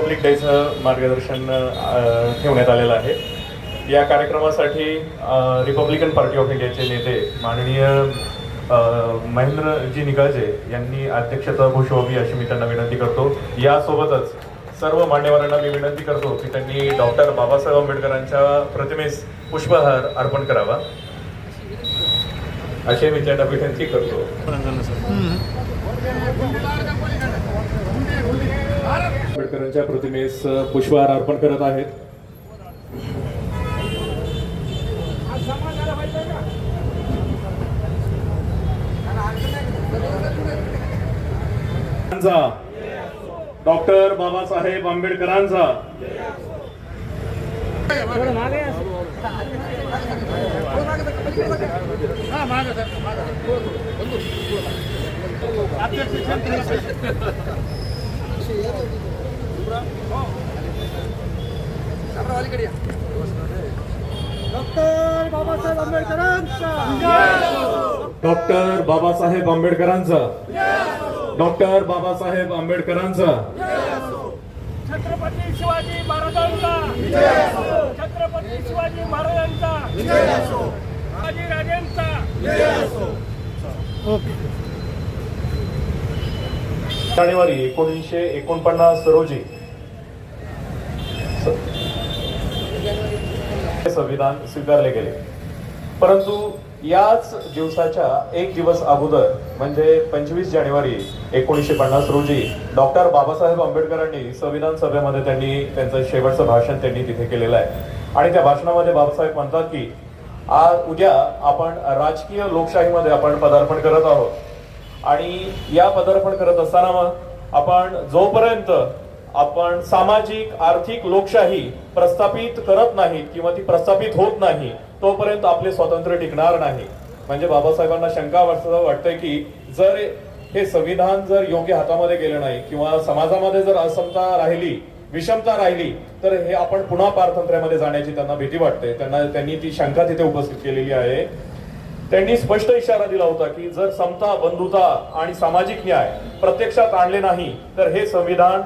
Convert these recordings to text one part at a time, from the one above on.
Republic डेचं मार्गदर्शन ठेवण्यात आलेलं आहे। या कार्यक्रमासाठी रिपब्लिकन पार्टी ऑफ इंडियाचे नेते माननीय महेंद्रजी निकाळजे यांनी अध्यक्षता भूषवावी अशी मी त्यांना विनंती करतो। यासोबतच सर्व मान्यवरांना मी विनंती करतो की त्यांनी डॉक्टर बाबासाहेब आंबेडकरांच्या प्रतिमेस पुष्पहार अर्पण करावा अशी मी त्यांना विनंती करतो। आंबेडकरांच्या प्रतिमेस पुष्पहार अर्पण करत आहेत। डॉक्टर बाबासाहेब आंबेडकरांचा डॉक्टर बाबासाहेब आंबेडकरांचा डॉक्टर बाबासाहेब आंबेडकरांचा डॉक्टर बाबासाहेब आंबेडकरांचा छत्रपती शिवाजी महाराजांचा छत्रपती शिवाजी महाराजांचा शिवाजी राजेंचा जानेवारी 1949 रोजी संविधान स्वीकारले गेले, परंतु याच दिवसाच्या एक दिवस अगोदर म्हणजे 25 जानेवारी 1950 रोजी डॉक्टर बाबासाहेब आंबेडकरांनी संविधान सभेमध्ये त्यांनी त्यांचं शेवटचं भाषण त्यांनी तिथे केलेलं आहे। आणि त्या भाषणामध्ये बाबासाहेब म्हणतात की आज उद्या आपण राजकीय लोकशाहीमध्ये आपण पदार्पण करत आहोत आणि या पदार्पण करत असताना मग आपण जोपर्यंत आपण सामाजिक आर्थिक लोकशाही प्रस्थापित करत नाही किंवा ती प्रस्थापित होत नाही तोपर्यंत आपले स्वातंत्र्य टिकणार नाही। म्हणजे बाबासाहेबांना शंका वाटते की जर हे संविधान जर योग्य हातामध्ये गेलं नाही किंवा समाजामध्ये जर असमता राहिली, विषमता राहिली तर हे आपण पुन्हा पारतंत्र्यामध्ये जाण्याची त्यांना भीती वाटते। त्यांनी ती शंका तिथे उपस्थित केलेली आहे। त्यांनी स्पष्ट इशारा दिला होता की जर समता, बंधुता आणि सामाजिक न्याय प्रत्यक्षात आणले नाही तर हे संविधान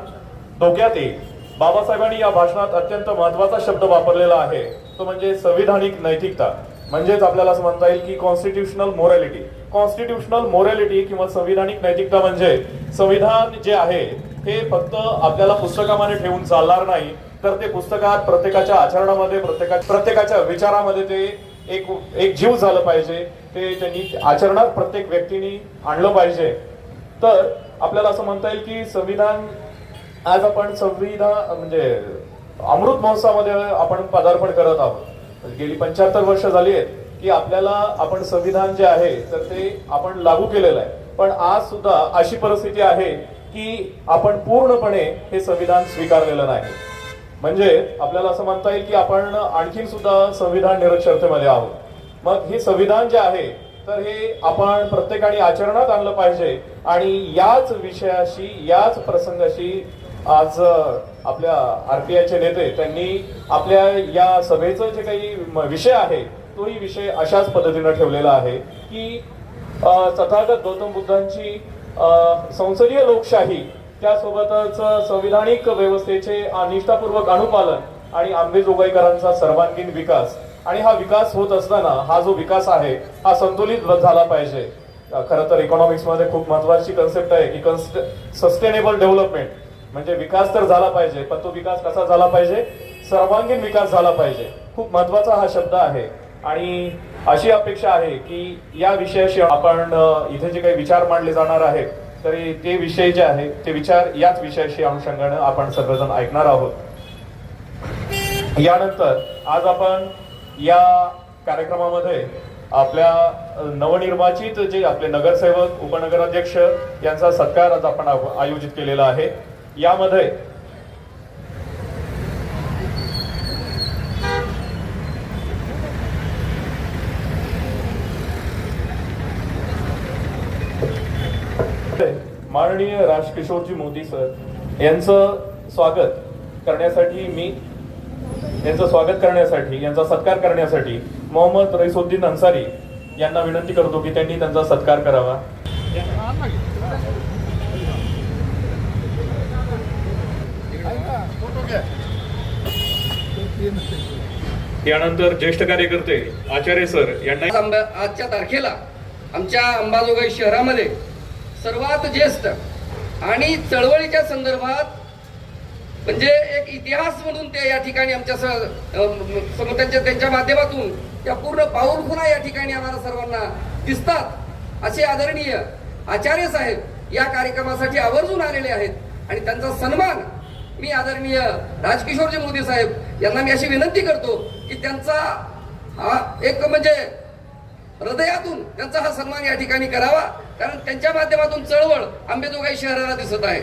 धोक्यात येईल। बाबासाहेबांनी या भाषणात अत्यंत महत्त्वाचा शब्द वापरलेला आहे तो म्हणजे संविधानिक नैतिकता। म्हणजेच आपल्याला असं म्हणता येईल की कॉन्स्टिट्यूशनल मोरॅलिटी। कॉन्स्टिट्यूशनल मोरॅलिटी किंवा संविधानिक नैतिकता म्हणजे संविधान जे आहे हे फक्त आपल्याला पुस्तकामध्ये ठेवून चालणार नाही, तर ते पुस्तकात प्रत्येकाच्या आचरणामध्ये प्रत्येकाच्या विचारामध्ये ते एक जीव झालं पाहिजे, ते त्यांनी आचरणात प्रत्येक व्यक्तीने आणलं पाहिजे। तर आपल्याला असं म्हणता येईल की संविधान आज आपण संविधान म्हणजे अमृत महोत्सवामध्ये आपण पदार्पण करत आहोत। गेली 75 वर्ष झाली आहेत की आपल्याला आपण संविधान जे आहे तर ते आपण लागू केलेलं आहे, पण आज सुद्धा अशी परिस्थिती आहे की आपण पूर्णपणे हे संविधान स्वीकारलेलं नाही। म्हणजे आपल्याला असं म्हणता येईल की आपण आणखीन सुद्धा संविधान निरक्षरतेमध्ये आहोत। मग हे संविधान जे आहे तर हे आपण प्रत्येकाने आचरणात आणलं पाहिजे आणि याच विषयाशी याच प्रसंगाशी आज आपल्या आरपीआयचे नेते त्यांनी आपल्या या सभेचं जे काही विषय आहे तोही विषय अशाच पद्धतीने ठेवलेला आहे की तथागत गौतम बुद्धांची संसदीय लोकशाही, त्यासोबतच संविधानिक व्यवस्थेचे निष्ठापूर्वक अनुपालन आणि अंमलबजावणीकरांचा सर्वांगीण विकास। आणि हा विकास होत असताना हा जो विकास आहे हा संतुलित झाला पाहिजे। खरं तर इकॉनॉमिक्स मध्ये खूप महत्वाची कन्सेप्ट आहे की सस्टेनेबल डेव्हलपमेंट म्हणजे विकास तर झाला पाहिजे, पण तो विकास कसा झाला पाहिजे, सर्वांगीण विकास झाला पाहिजे। खूप महत्वाचा हा शब्द आहे आणि अशी अपेक्षा आहे की या विषयाशी आपण इथे जे काही विचार मांडले जाणार आहेत तरी ते विषय जे आहे ते विचार याच विषयाशी अनुषंगाने आपण सर्वजण ऐकणार आहोत। यानंतर आज आपण या कार्यक्रमामध्ये आपल्या नवनिर्वाचित जे आपले नगरसेवक, उपनगराध्यक्ष यांचा सत्कार आज आपण आयोजित केलेला आहे। यामध्ये माननीय राजकिशोरजी मोदी सर यांचं स्वागत करण्यासाठी यांचा सत्कार करण्यासाठी मोहम्मद रईसुद्दीन अन्सारी यांना विनंती करतो की त्यांनी त्यांचा सत्कार करावा। यानंतर ज्येष्ठ कार्यकर्ते आचार्य सर यांना आजच्या तारखेला आमच्या अंबाजोगाई शहरामध्ये सर्वात ज्येष्ठ आणि चळवळीच्या संदर्भात म्हणजे एक इतिहास म्हणून ते या ठिकाणी आमच्या त्यांच्या माध्यमातून त्या पूर्ण पाऊलखुणा या ठिकाणी आम्हाला सर्वांना दिसतात असे आदरणीय आचार्य साहेब या कार्यक्रमासाठी आवर्जून आलेले आहेत आणि त्यांचा सन्मान मी आदरणीय राजकिशोरजी मोदी साहेब यांना मी अशी विनंती करतो की त्यांचा हा एक म्हणजे हृदयातून त्यांचा हा सन्मान या ठिकाणी करावा, कारण त्यांच्या माध्यमातून चळवळ अंबाजोगाई शहराला दिसत आहे.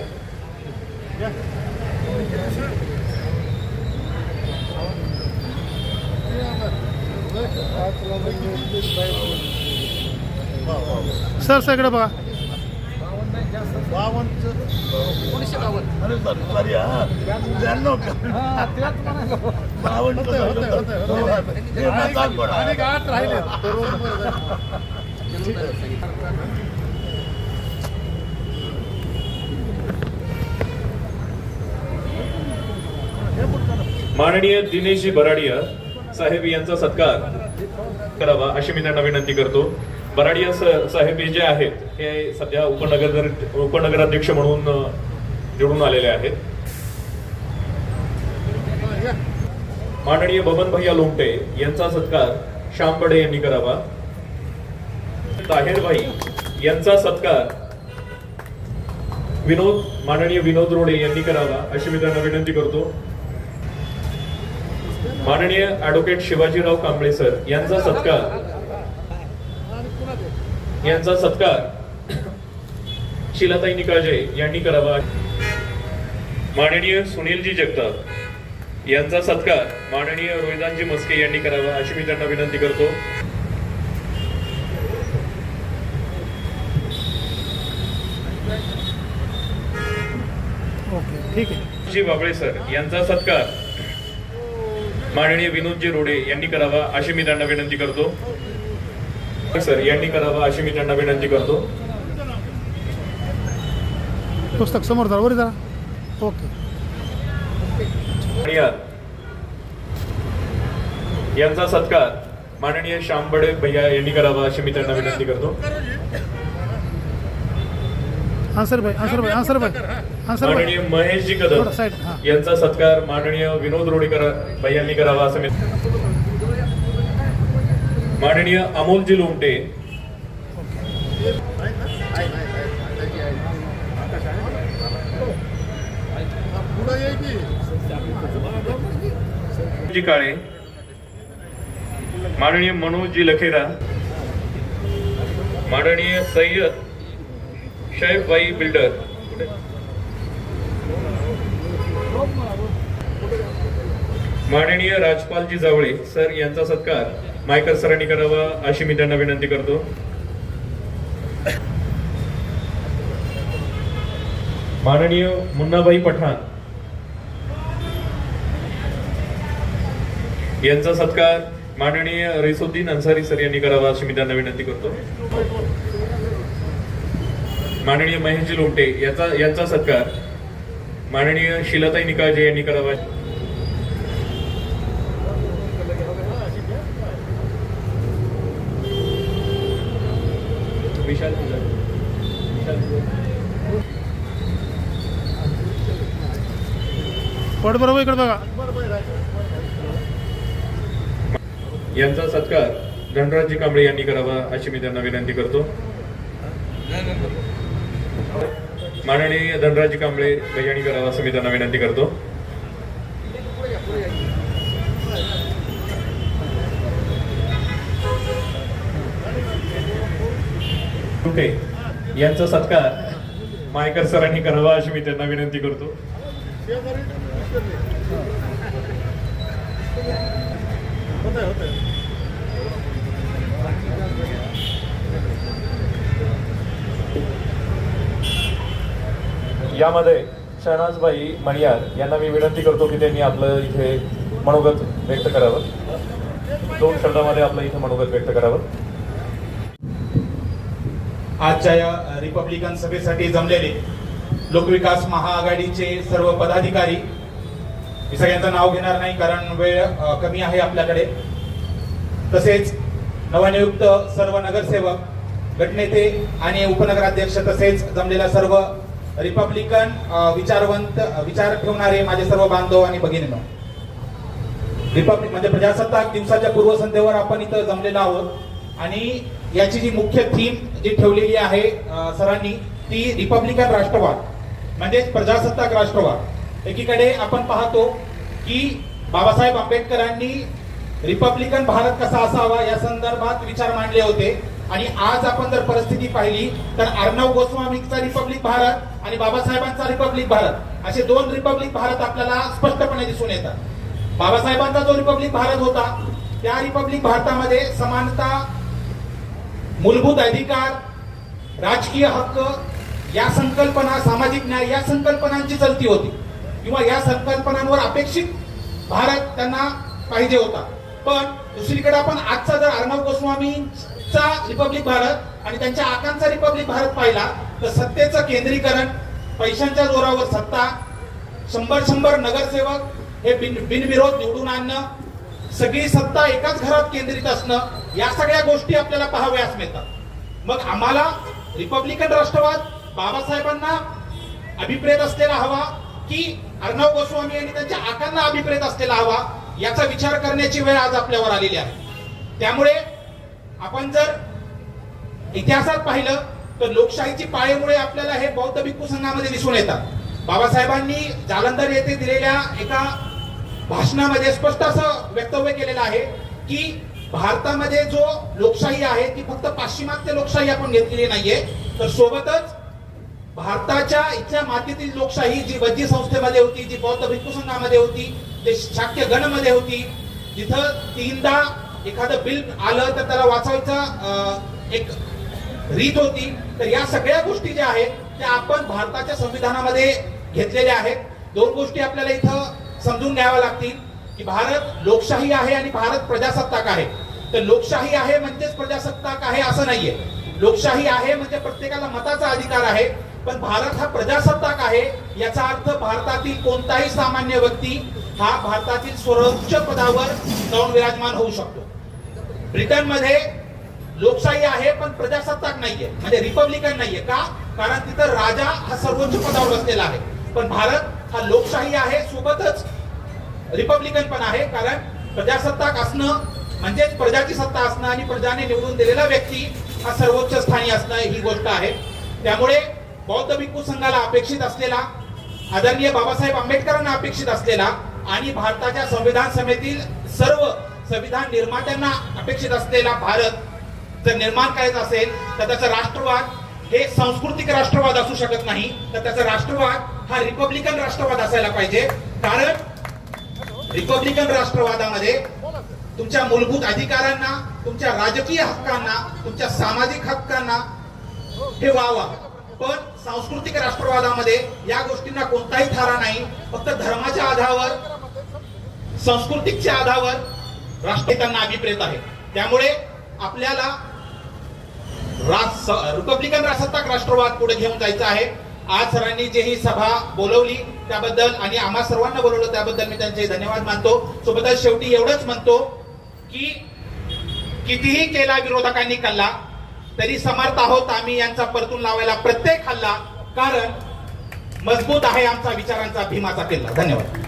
सर सगळं बघा 52. माननीय दिनेशजी बराडिया साहेब यांचा सत्कार करावा अशी मी त्यांना विनंती करतो. बराडिया साहेब हे जे आहेत हे सध्या उपनगराध्यक्ष म्हणून निवडून आलेले आहेत. माननीय बबन भैया लोमटे यांचा सत्कार श्याम बडे यांनी करावा. ताहेरभाई यांचा सत्कार माननीय विनोद रोडे यांनी करावा अशी मी त्यांना विनंती करतो. माननीय ऍडव्होकेट शिवाजीराव कांबळे सर यांचा सत्कार शीलाताई निकाळजे यांनी करावा. माननीय सुनीलजी जगताप यांचा सत्कार माननीय रोहिदानजी मस्के यांनी करावा अशी मी त्यांना विनंती करतो. ठीक आहे. जी बाबळे सर यांचा सत्कार माननीय विनोदजी रोडे यांनी करावा अशी मी त्यांना विनंती करतो. सर यांनी करावा अशी मी त्यांना विनंती करतो. पुस्तक समोर जरा वर जरा. ओके. यांचा सत्कार माननीय श्याम बडे भैया यांनी करावा अशी मी त्यांना विनंती करतो. आन्सर भाई माननीय महेशजी कदम यांचा सत्कार माननीय विनोद रोडेकर भैयांनी करावा असं मी. माननीय अमोलजी लोमटे जी काळे, माननीय मनोजजी लखेरा, माननीय सय्यद शैफ भाई बिल्डर, माननीय राजपालजी जावळे सर यांचा सत्कार मायकर सरांनी करावा अशी मी त्यांना विनंती करतो. माननीय मुन्नाभाई पठाण यांचा सत्कार माननीय रिसुद्दीन अन्सारी सर यांनी करावा अशी मी त्यांना विनंती करतो. माननीय महेशजी लोमटे यांचा सत्कार माननीय शीलाताई निकाळजे यांनी करावा. विशाल बरोबर इकडे बघा. यांचा सत्कार धनराजजी कांबळे यांनी करावा अशी मी त्यांना विनंती करतो. माननीय धनराजजी कांबळे यांनी करावा असं मी त्यांना विनंती करतो. यांचा सत्कार मायकर सरांनी करावा अशी मी त्यांना विनंती करतो. यामध्ये शहनाजबाई मणियार यांना मी विनंती करतो की त्यांनी आपलं इथे मनोगत व्यक्त करावं. 2 शब्दामध्ये आपलं इथे मनोगत व्यक्त करावं. आजच्या या रिपब्लिकन सभेसाठी जमलेले लोकविकास महाआघाडीचे सर्व पदाधिकारी, मी सगळ्यांचं नाव घेणार नाही कारण वेळ कमी आहे आपल्याकडे. तसेच नवनियुक्त सर्व नगरसेवक, गटनेते आणि उपनगराध्यक्ष तसेच जमलेल्या सर्व रिपब्लिकन विचार ठेवणारे माझे सर्व बांधव आणि भगिनींनो, रिपब्लिक म्हणजे प्रजासत्ताक दिवसाच्या पूर्वसंध्येवर आपण इथं जमलेलो आहोत आणि याची जी मुख्य थीम जी ठेवलेली आहे सरांनी ती रिपब्लिकन राष्ट्रवाद म्हणजेच प्रजासत्ताक राष्ट्रवाद. एकीकडे आपण पाहतो की बाबासाहेब आंबेडकरांनी रिपब्लिकन भारत कसा असावा या संदर्भात विचार मांडले होते आणि आज आपण जर परिस्थिती पाहिली तर अर्णव गोस्वामीचा रिपब्लिक भारत आणि बाबासाहेबांचा रिपब्लिक भारत असे दोन रिपब्लिक भारत आपल्याला स्पष्टपणे दिसून येतात. बाबासाहेबांचा जो रिपब्लिक भारत होता त्या रिपब्लिक भारतामध्ये समानता, मूलभूत अधिकार, राजकीय हक्क या संकल्पना, सामाजिक न्याय या संकल्पनांची चलती होती किंवा या संकल्पनांवर अपेक्षित भारत त्यांना पाहिजे होता. पण दुसरीकडे आपण आजचा जर अर्णव गोस्वामीचा रिपब्लिक भारत आणि त्यांच्या आकांचा रिपब्लिक भारत पाहिला तर सत्तेचं केंद्रीकरण, पैशांच्या जोरावर सत्ता, 100 नगरसेवक हे बिनविरोध निवडून आणणं, सगळी सत्ता एकाच घरात केंद्रित असणं या सगळ्या गोष्टी आपल्याला पाहाव्यास मिळतात. मग आम्हाला रिपब्लिकन राष्ट्रवाद बाबासाहेबांना अभिप्रेत असलेला हवा की अर्णव गोस्वामी आणि त्यांच्या आकांना अभिप्रेत असलेला हवा याचा विचार करण्याची वेळ आज आपल्यावर आलेली आहे. त्यामुळे आपण जर इतिहासात पाहिलं तर लोकशाहीची पाळेमुळे आपल्याला हे बौद्ध भिक्खू संघामध्ये दिसून येतात. बाबासाहेबांनी जालंधर येथे दिलेल्या एका भाषणामध्ये स्पष्ट असं वक्तव्य केलेलं आहे की भारतामध्ये जो लोकशाही आहे ती फक्त पाश्चिमात्य लोकशाही आपण घेतलेली नाहीये, तर सोबतच भारताच्या इथल्या मातीतील लोकशाही जी वज्जी संस्थेमध्ये होती, जी बौद्ध भिक्खू संघामध्ये होती, जे शाक्य गणमध्ये होती, जिथं तीनदा एखादं बिल आलं तर त्याला वाचवायचा एक रीत होती, तर या सगळ्या गोष्टी ज्या आहेत त्या आपण भारताच्या संविधानामध्ये घेतलेल्या आहेत. दोन गोष्टी आपल्याला इथं समजून घ्याव्या लागतील की भारत लोकशाही आहे आणि भारत प्रजासत्ताक आहे. तर लोकशाही आहे म्हणजेच प्रजासत्ताक आहे असं नाहीये. लोकशाही आहे म्हणजे प्रत्येकाला मताचा अधिकार आहे, पण भारत हा प्रजासत्ताक आहे याचा अर्थ भारतातील कोणताही सामान्य व्यक्ती हा भारतातील सर्वोच्च पदावर जाऊन विराजमान होऊ शकतो. ब्रिटनमध्ये लोकशाही आहे पण प्रजासत्ताक नाहीये, म्हणजे रिपब्लिकन नाहीये. का? कारण तिथं राजा हा सर्वोच्च पदावर बसलेला आहे. पण भारत हा लोकशाही आहे सोबतच रिपब्लिकन पण आहे, कारण प्रजासत्ताक असणं म्हणजेच प्रजाची सत्ता असणं आणि प्रजाने निवडून दिलेला व्यक्ती हा सर्वोच्च स्थानी असणं ही गोष्ट आहे. त्यामुळे बौद्ध भिक्खू संघाला अपेक्षित असलेला, आदरणीय बाबासाहेब आंबेडकरांना अपेक्षित असलेला आणि भारताच्या संविधान सभेतील सर्व संविधान निर्मात्यांना अपेक्षित असलेला भारत जर निर्माण करायचा असेल तर त्याचा राष्ट्रवाद हे सांस्कृतिक राष्ट्रवाद असू शकत नाही, तर त्याचा राष्ट्रवाद हा रिपब्लिकन राष्ट्रवाद असायला पाहिजे. कारण रिपब्लिकन राष्ट्रवादामध्ये तुमच्या मूलभूत अधिकारांना, तुमच्या राजकीय हक्कांना, तुमच्या सामाजिक हक्कांना हे वाव आहे. पण सांस्कृतिक राष्ट्रवादामध्ये या गोष्टींना कोणताही थारा नाही. फक्त धर्माच्या आधारावर, संस्कृतीच्या आधारावर राष्ट्र त्यांना अभिप्रेत आहे. त्यामुळे आपल्याला रिपब्लिकन राष्ट्रसत्ताक राष्ट्रवाद पुढे घेऊन जायचं आहे. आज सरांनी जी ही सभा बोलवली त्याबद्दल आणि आम्हा सर्वांना बोलवलं त्याबद्दल मी त्यांचे धन्यवाद मानतो. सोबतच शेवटी एवढंच म्हणतो की कितीही केला विरोधकांनी कल्ला तरी समर्थ आहोत आम्ही यांचा परतून लावायला प्रत्येक हल्ला, कारण मजबूत आहे आमचा विचारांचा भीमाचा किल्ला. धन्यवाद.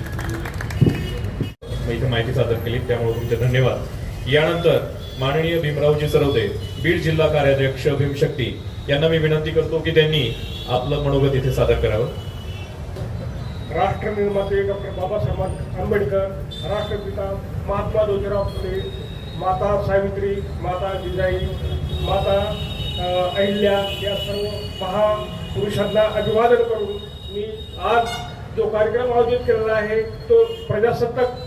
इथे माहिती सादर केली त्यामुळे तुमचे धन्यवाद. यानंतर माननीय भीमरावजी सरवदे, बीड जिल्हा कार्याध्यक्ष भीमशक्ती यांना मी विनंती करतो की त्यांनी आपलं मनोगत इथे सादर करावं. राष्ट्रनिर्माते डॉक्टर बाबासाहेब आंबेडकर, राष्ट्रपिता महात्मा ज्योतिराव फुले, माता सावित्री, माता जिजाई, माता अहिल्या या सर्व महापुरुषांना अभिवादन करून मी आज जो कार्यक्रम आयोजित केलेला आहे तो प्रजासत्ताक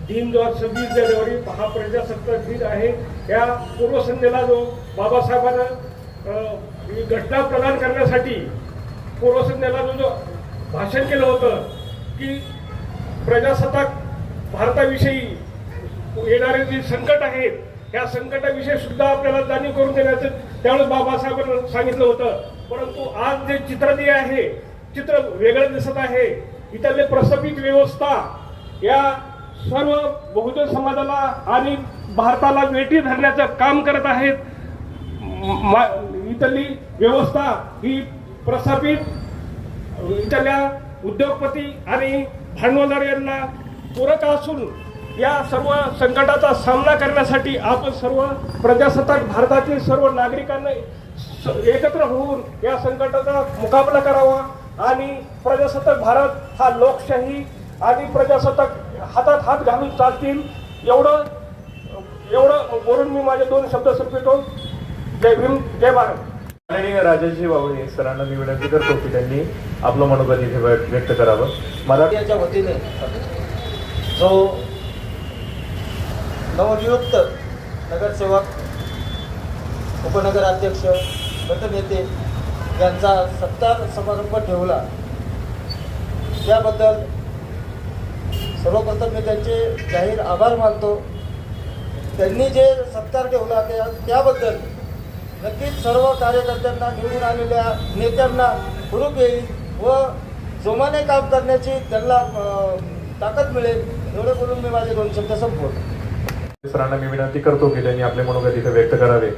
दिन जो 26 जानेवारी हा प्रजासत्ताक दिन आहे, या पूर्वसंध्येला जो बाबासाहेबांना घटना प्रदान करण्यासाठी पूर्वसंध्येला जो भाषण केलं होतं की प्रजासत्ताक भारताविषयी येणारे जे संकट आहेत या संकटाविषयी सुद्धा आपल्याला जाणीव करून देण्याचं त्यावेळेस बाबासाहेबांनी सांगितलं होतं. परंतु आज जे चित्र जे आहे चित्र वेगळं दिसत आहे. इथले प्रस्थापित व्यवस्था या सर्व बहुजन समाजाला आणि भारताला वेठी धरण्याचं काम करत आहेत. इथली व्यवस्था ही प्रस्थापित इथल्या उद्योगपती आणि भांडवलदार यांना पूरक असून या सर्व संकटाचा सामना करण्यासाठी आपण सर्व प्रजासत्ताक भारतातील सर्व नागरिकांनी एकत्र होऊन या संकटाचा मुकाबला करावा आणि प्रजासत्ताक भारत हा लोकशाही आणि प्रजासत्ताक हातात हात घालून चालतील एवढं बोलून मी माझे 2 शब्द संपवितो. जय भीम, जय भारत. माननीय राजाजी बावळे सरांना मी विनंती करतो की त्यांनी आपलं मनोगत इथे व्यक्त करावं. मराठी याच्या वतीने जो नवनियुक्त नगरसेवक, उपनगराध्यक्ष, गटनेते यांचा सत्कार समारंभ ठेवला त्याबद्दल सर्वप्रथम मी त्यांचे जाहीर आभार मानतो. त्यांनी जे सत्कार ठेवला त्याबद्दल नक्कीच सर्व कार्यकर्त्यांना, निवडून आलेल्या नेत्यांना हुरूप येईल व जोमाने काम करण्याची त्यांना ताकद मिळेल. एवढे बोलून मी माझे 2 शब्द संपवतो. सरांना मी विनंती करतो की त्यांनी आपले मनोगत इथे व्यक्त करावे.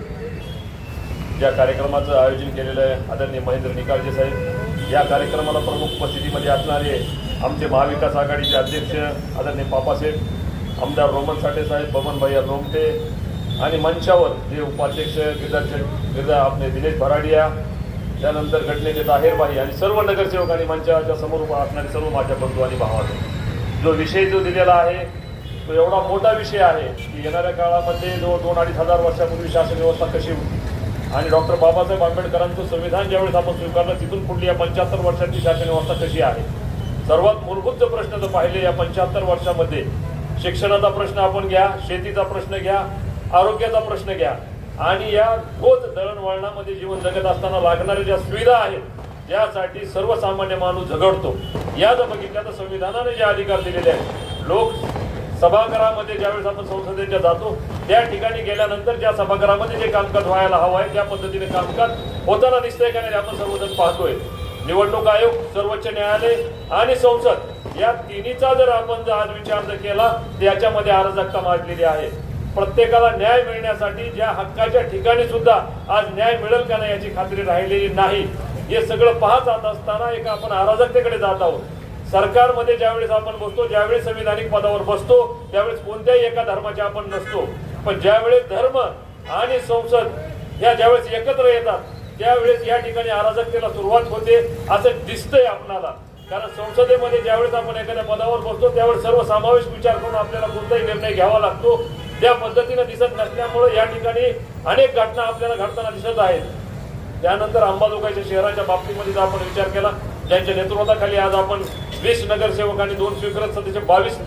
या कार्यक्रमाचं आयोजन केलेलं आहे आदरणीय महेंद्र निकाळजे साहेब. या कार्यक्रमाला प्रमुख उपस्थितीमध्ये असणारे आमचे महाविकास आघाडीचे अध्यक्ष आदरणीय पापासाहेब, आमदार रोमन साठे साहेब, बबनभाई रोमटे आणि मंचावर जे उपाध्यक्ष आपले दिनेश भराडिया, त्यानंतर गटनेते ताहेरबाई आणि सर्व नगरसेवक आणि मंचाच्या समोर असणारे सर्व माझ्या बंधू आणि भावाचे. जो विषय जो दिलेला आहे तो एवढा मोठा विषय आहे की येणाऱ्या काळामध्ये जो 2-2.5 हजार वर्षापूर्वी शासन व्यवस्था कशी होती आणि डॉक्टर बाबासाहेब आंबेडकरांचं संविधान ज्यावेळेस आपण स्वीकारलं तिथून पुढली या 75 वर्षांची शासन व्यवस्था कशी आहे. सर्वात मूलभूत जो प्रश्न जर पाहिले या 75 वर्षामध्ये शिक्षणाचा प्रश्न आपण घ्या, शेतीचा प्रश्न घ्या, आरोग्याचा प्रश्न घ्या आणि या रोज दळणवळणामध्ये जीवन जगत असताना लागणाऱ्या ज्या सुविधा आहेत ज्यासाठी सर्वसामान्य माणूस झगडतो, या जर बघितल्या तर संविधानाने जे अधिकार दिलेले आहेत, लोक सभागृहामध्ये ज्यावेळेस आपण संसदेच्या जातो त्या ठिकाणी गेल्यानंतर ज्या सभागृहामध्ये जे कामकाज व्हायला हवं आहे त्या पद्धतीने कामकाज होताना दिसतंय का नाही आपण सर्वजण पाहतोय. निवडणूक आयोग, सर्वोच्च न्यायालय आणि संसद या तिन्हीचा जर आपण आज विचार जर केला तर याच्यामध्ये अराजकता माजलेली आहे. प्रत्येकाला न्याय मिळण्यासाठी ज्या हक्काच्या ठिकाणी सुद्धा आज न्याय मिळेल का नाही याची खात्री राहिलेली नाही. हे सगळं पाहत जात असताना एका आपण अराजकतेकडे जात आहोत. सरकारमध्ये ज्यावेळेस आपण बसतो, ज्यावेळेस संविधानिक पदावर बसतो त्यावेळेस कोणत्याही एका धर्माचे आपण नसतो, पण ज्यावेळेस धर्म आणि संसद या ज्यावेळेस एकत्र येतात त्यावेळेस या ठिकाणी अराजकतेला सुरुवात होते असं दिसतंय आपणाला. कारण संसदेमध्ये ज्यावेळेस आपण एखाद्या पदावर बसतो त्यावेळेस सर्वसमावेश विचार करून आपल्याला कोणताही निर्णय घ्यावा लागतो. त्या पद्धतीने दिसत नसल्यामुळे या ठिकाणी अनेक घटना आपल्याला घडताना दिसत आहेत. त्यानंतर अंबाजोगाईच्या शहराच्या बाबतीमध्ये जर आपण विचार केला, ज्यांच्या नेतृत्वाखाली आज आपण 20 नगरसेवक आणि 2 स्वीकृत सदस्य 22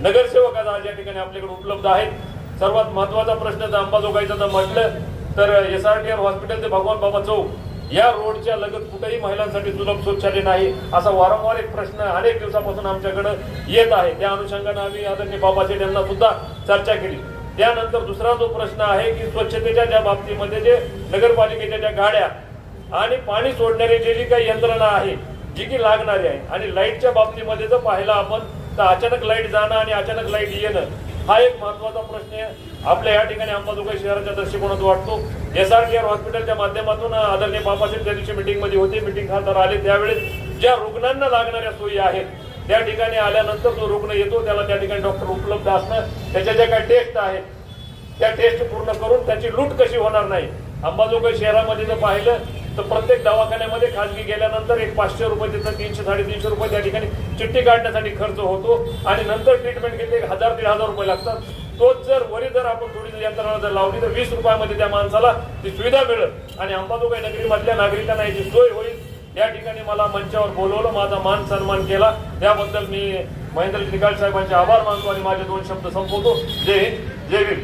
नगरसेवक आज या ठिकाणी आपल्याकडे उपलब्ध आहेत. सर्वात महत्वाचा प्रश्न जर अंबाजोगाईचा जर म्हटलं तर SRTR हॉस्पिटल ते भगवान बाबा चौक या रोडच्या लगत कुठेही महिलांसाठी सुलभ शौचालय नाही असा वारंवार एक प्रश्न अनेक दिवसापासून आमच्याकडे येत आहे. त्या अनुषंगाने आम्ही आदरणीय बाबासाहेब यांना सुद्धा चर्चा केली. त्यानंतर दुसरा जो प्रश्न आहे की स्वच्छतेच्या ज्या बाबतीमध्ये जे नगरपालिकेच्या ज्या गाड्या आणि पाणी सोडणारी जी काही यंत्रणा आहे जी की लागणारी आहे आणि लाईटच्या बाबतीमध्ये जर पाहिलं आपण तर अचानक लाईट जाणं आणि अचानक लाईट येणं हा एक महत्वाचा प्रश्न आपल्या या ठिकाणी अंबाजोगाई शहराच्या दृष्टिकोनातून वाटतो. SRTR हॉस्पिटलच्या माध्यमातून आदरणीय बाबासाहेब त्या दिवशी मीटिंगमध्ये होते, मीटिंग खासदार आले त्यावेळेस ज्या रुग्णांना लागणाऱ्या सोयी आहेत त्या ठिकाणी आल्यानंतर जो रुग्ण येतो त्याला त्या ठिकाणी डॉक्टर उपलब्ध असणं, त्याच्या ज्या काही टेस्ट आहेत त्या टेस्ट पूर्ण करून त्याची लूट कशी होणार नाही. अंबाजोगाई शहरामध्ये जर पाहिलं तर प्रत्येक दवाखान्यामध्ये खाजगी गेल्यानंतर एक 500 रुपये तिथं 300-350 रुपये त्या ठिकाणी चिठ्ठी काढण्यासाठी खर्च होतो आणि नंतर ट्रीटमेंट घेतली 1000-1500 रुपये लागतात. तोच जर वरी जर आपण थोडी यंत्रणा जर लावली तर 20 रुपयामध्ये त्या माणसाला ती सुविधा मिळेल आणि अंबाजोगाई नगरीमधल्या नागरिकांना याची सोय होईल. या ठिकाणी मला मंचावर बोलवलं, माझा मान सन्मान केला त्याबद्दल मी महेंद्र निकाळ साहेबांचे आभार मानतो आणि माझे 2 शब्द संपवतो. जय हिंद, जय भीम.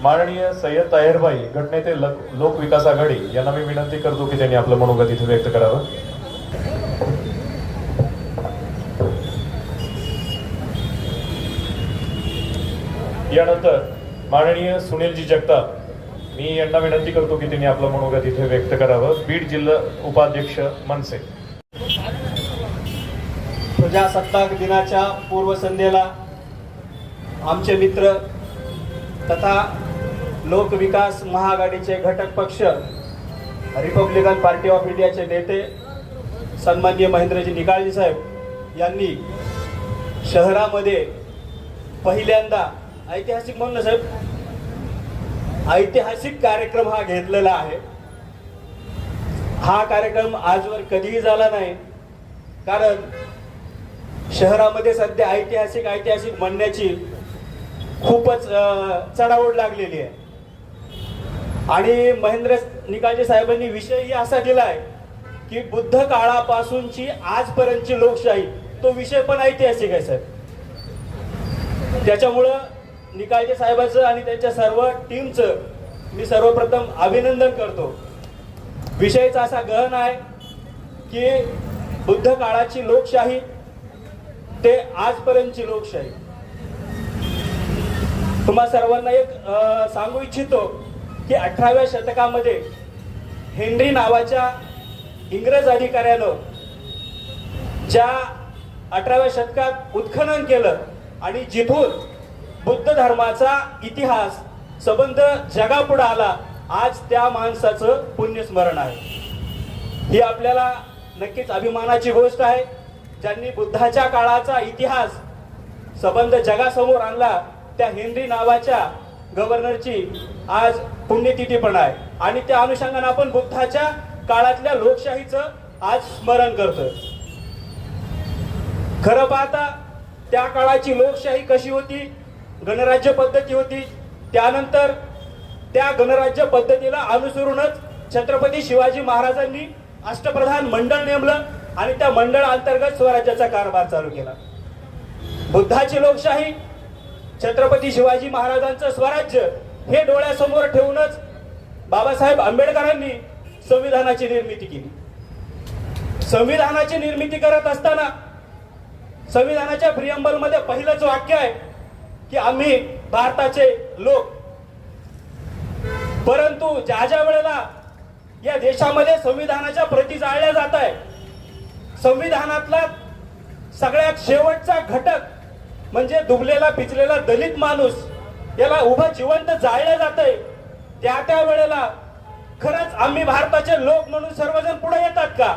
माननीय सय्यद ताहेरबाई, गटनेते लोक विकास आघाडी यांना मी विनंती करतो की त्यांनी आपलं मनोगत इथे व्यक्त करावं. यानंतर माननीय सुनीलजी जगताप, मी यांना विनंती करतो की त्यांनी आपलं मनोगत इथे व्यक्त करावं. बीड जिल्हा उपाध्यक्ष मनसे. प्रजासत्ताक दिनाच्या पूर्वसंध्येला आमचे मित्र तथा लोकविकास महाआघाडीचे घटक पक्ष रिपब्लिकन पार्टी ऑफ इंडियाचे नेते सन्माननीय महेंद्रजी निकाळजी साहेब यांनी शहरामध्ये पहिल्यांदा ऐतिहासिक म्हणून ना साहेब, ऐतिहासिक कार्यक्रम हा घेतलेला आहे. हा कार्यक्रम आजवर कधीही झाला नाही, कारण शहरामध्ये सध्या ऐतिहासिक म्हणण्याची खूपच चढाओढ लागलेली आहे. आणि महेंद्र निकाळजे साहेबांनी विषयही असा दिलाय की बुद्ध काळापासूनची आजपर्यंतची लोकशाही, तो विषय पण ऐतिहासिक आहे साहेब. त्याच्यामुळं निकाळजे साहेबांचं आणि त्यांच्या सर्व टीमचं मी सर्वप्रथम अभिनंदन करतो. विषयच असा गहन आहे की बुद्ध काळाची लोकशाही ते आजपर्यंतची लोकशाही. तुम्हा सर्वांना एक सांगू इच्छितो की 18व्या शतकामध्ये हेनरी नावाच्या इंग्रज अधिकाऱ्यानं ज्या 18व्या शतकात उत्खनन केलं आणि जिथून बुद्ध धर्माचा इतिहास संबंध जगापुढे आला, आज त्या माणसाचं पुण्यस्मरण आहे. ही आपल्याला नक्कीच अभिमानाची गोष्ट आहे. ज्यांनी बुद्धाच्या काळाचा इतिहास संबंध जगासमोर आणला, त्या हेनरी नावाच्या गव्हर्नरची आज पुण्यतिथी पण आहे. आणि त्या अनुषंगाने आपण बुद्धाच्या काळातल्या लोकशाहीचं आज स्मरण करतोय. खरं पाहता त्या काळाची लोकशाही कशी होती, गणराज्य पद्धती होती. त्यानंतर त्या गणराज्य पद्धतीला अनुसरूनच छत्रपती शिवाजी महाराजांनी अष्टप्रधान मंडळ नेमलं आणि त्या मंडळ अंतर्गत स्वराज्याचा कारभार चालू केला. बुद्धाची लोकशाही, छत्रपती शिवाजी महाराजांचं स्वराज्य हे डोळ्यासमोर ठेवूनच बाबासाहेब आंबेडकरांनी संविधानाची निर्मिती केली. संविधानाची निर्मिती करत असताना संविधानाच्या प्रियंबल मध्ये पहिलंच वाक्य आहे की आम्ही भारताचे लोक. परंतु ज्या वेळेला या देशामध्ये संविधानाच्या प्रती जाळल्या जात आहे, संविधानातला सगळ्यात शेवटचा घटक म्हणजे दुबलेला पिचलेला दलित माणूस याला उभं जिवंत जाळलं जात आहे, त्या वेळेला खरंच आम्ही भारताचे लोक म्हणून सर्वजण पुढे येतात का?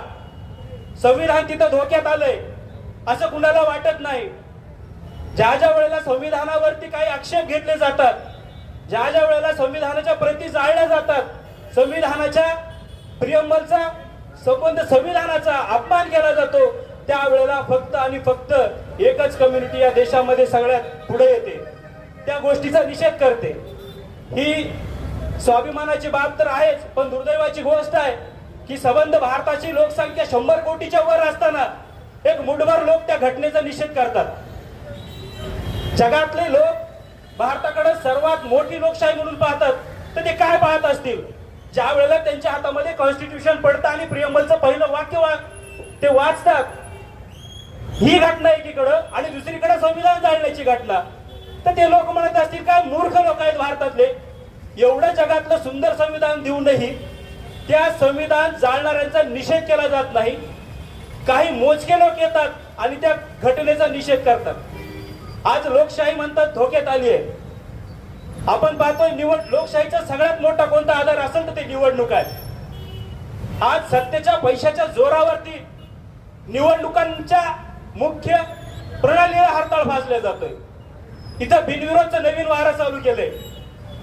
संविधान तिथं धोक्यात आलंय असं कुणाला वाटत नाही. ज्या वेळेला संविधानावरती काही आक्षेप घेतले जातात, ज्या वेळेला संविधानाच्या प्रती जाळल्या जातात, संविधानाच्या प्रियंबलचा संबंध संविधानाचा अपमान केला जातो, त्यावेळेला फक्त आणि फक्त एकच कम्युनिटी या देशामध्ये सगळ्यात पुढे येते, त्या गोष्टीचा निषेध करते. ही स्वाभिमानाची बाब तर आहेच, पण दुर्दैवाची गोष्ट आहे की संबंध भारताची लोकसंख्या 100 कोटीच्या वर असताना एक मुठभर लोक त्या घटनेचा निषेध करतात. जगातले लोक भारताकडे सर्वात मोठी लोकशाही म्हणून पाहतात, तर ते काय पाहत असतील? ज्या वेळेला त्यांच्या हातामध्ये कॉन्स्टिट्यूशन पडतं आणि प्रियंबलचं पहिलं वाक्य ते वाचतात, ही घटना एकीकडं आणि दुसरीकडे संविधान जाळण्याची घटना, तर ते लोक म्हणत असतील काय मूर्ख लोक आहेत भारतातले. एवढं जगातलं सुंदर संविधान देऊनही त्या संविधान जाळणाऱ्यांचा निषेध केला जात नाही. काही मोजके लोक येतात आणि त्या घटनेचा निषेध करतात. आज लोकशाही म्हणतात धोक्यात आली आहे. आपण पाहतोय लोकशाहीचा सगळ्यात मोठा कोणता आधार असेल तर ते निवडणूक आहे. आज सत्तेच्या पैशाच्या जोरावरती निवडणुकांच्या मुख्य प्रणालीला हरताळ फासले जातोय. इथं बिनविरोधचं नवीन वारा चालू केलंय.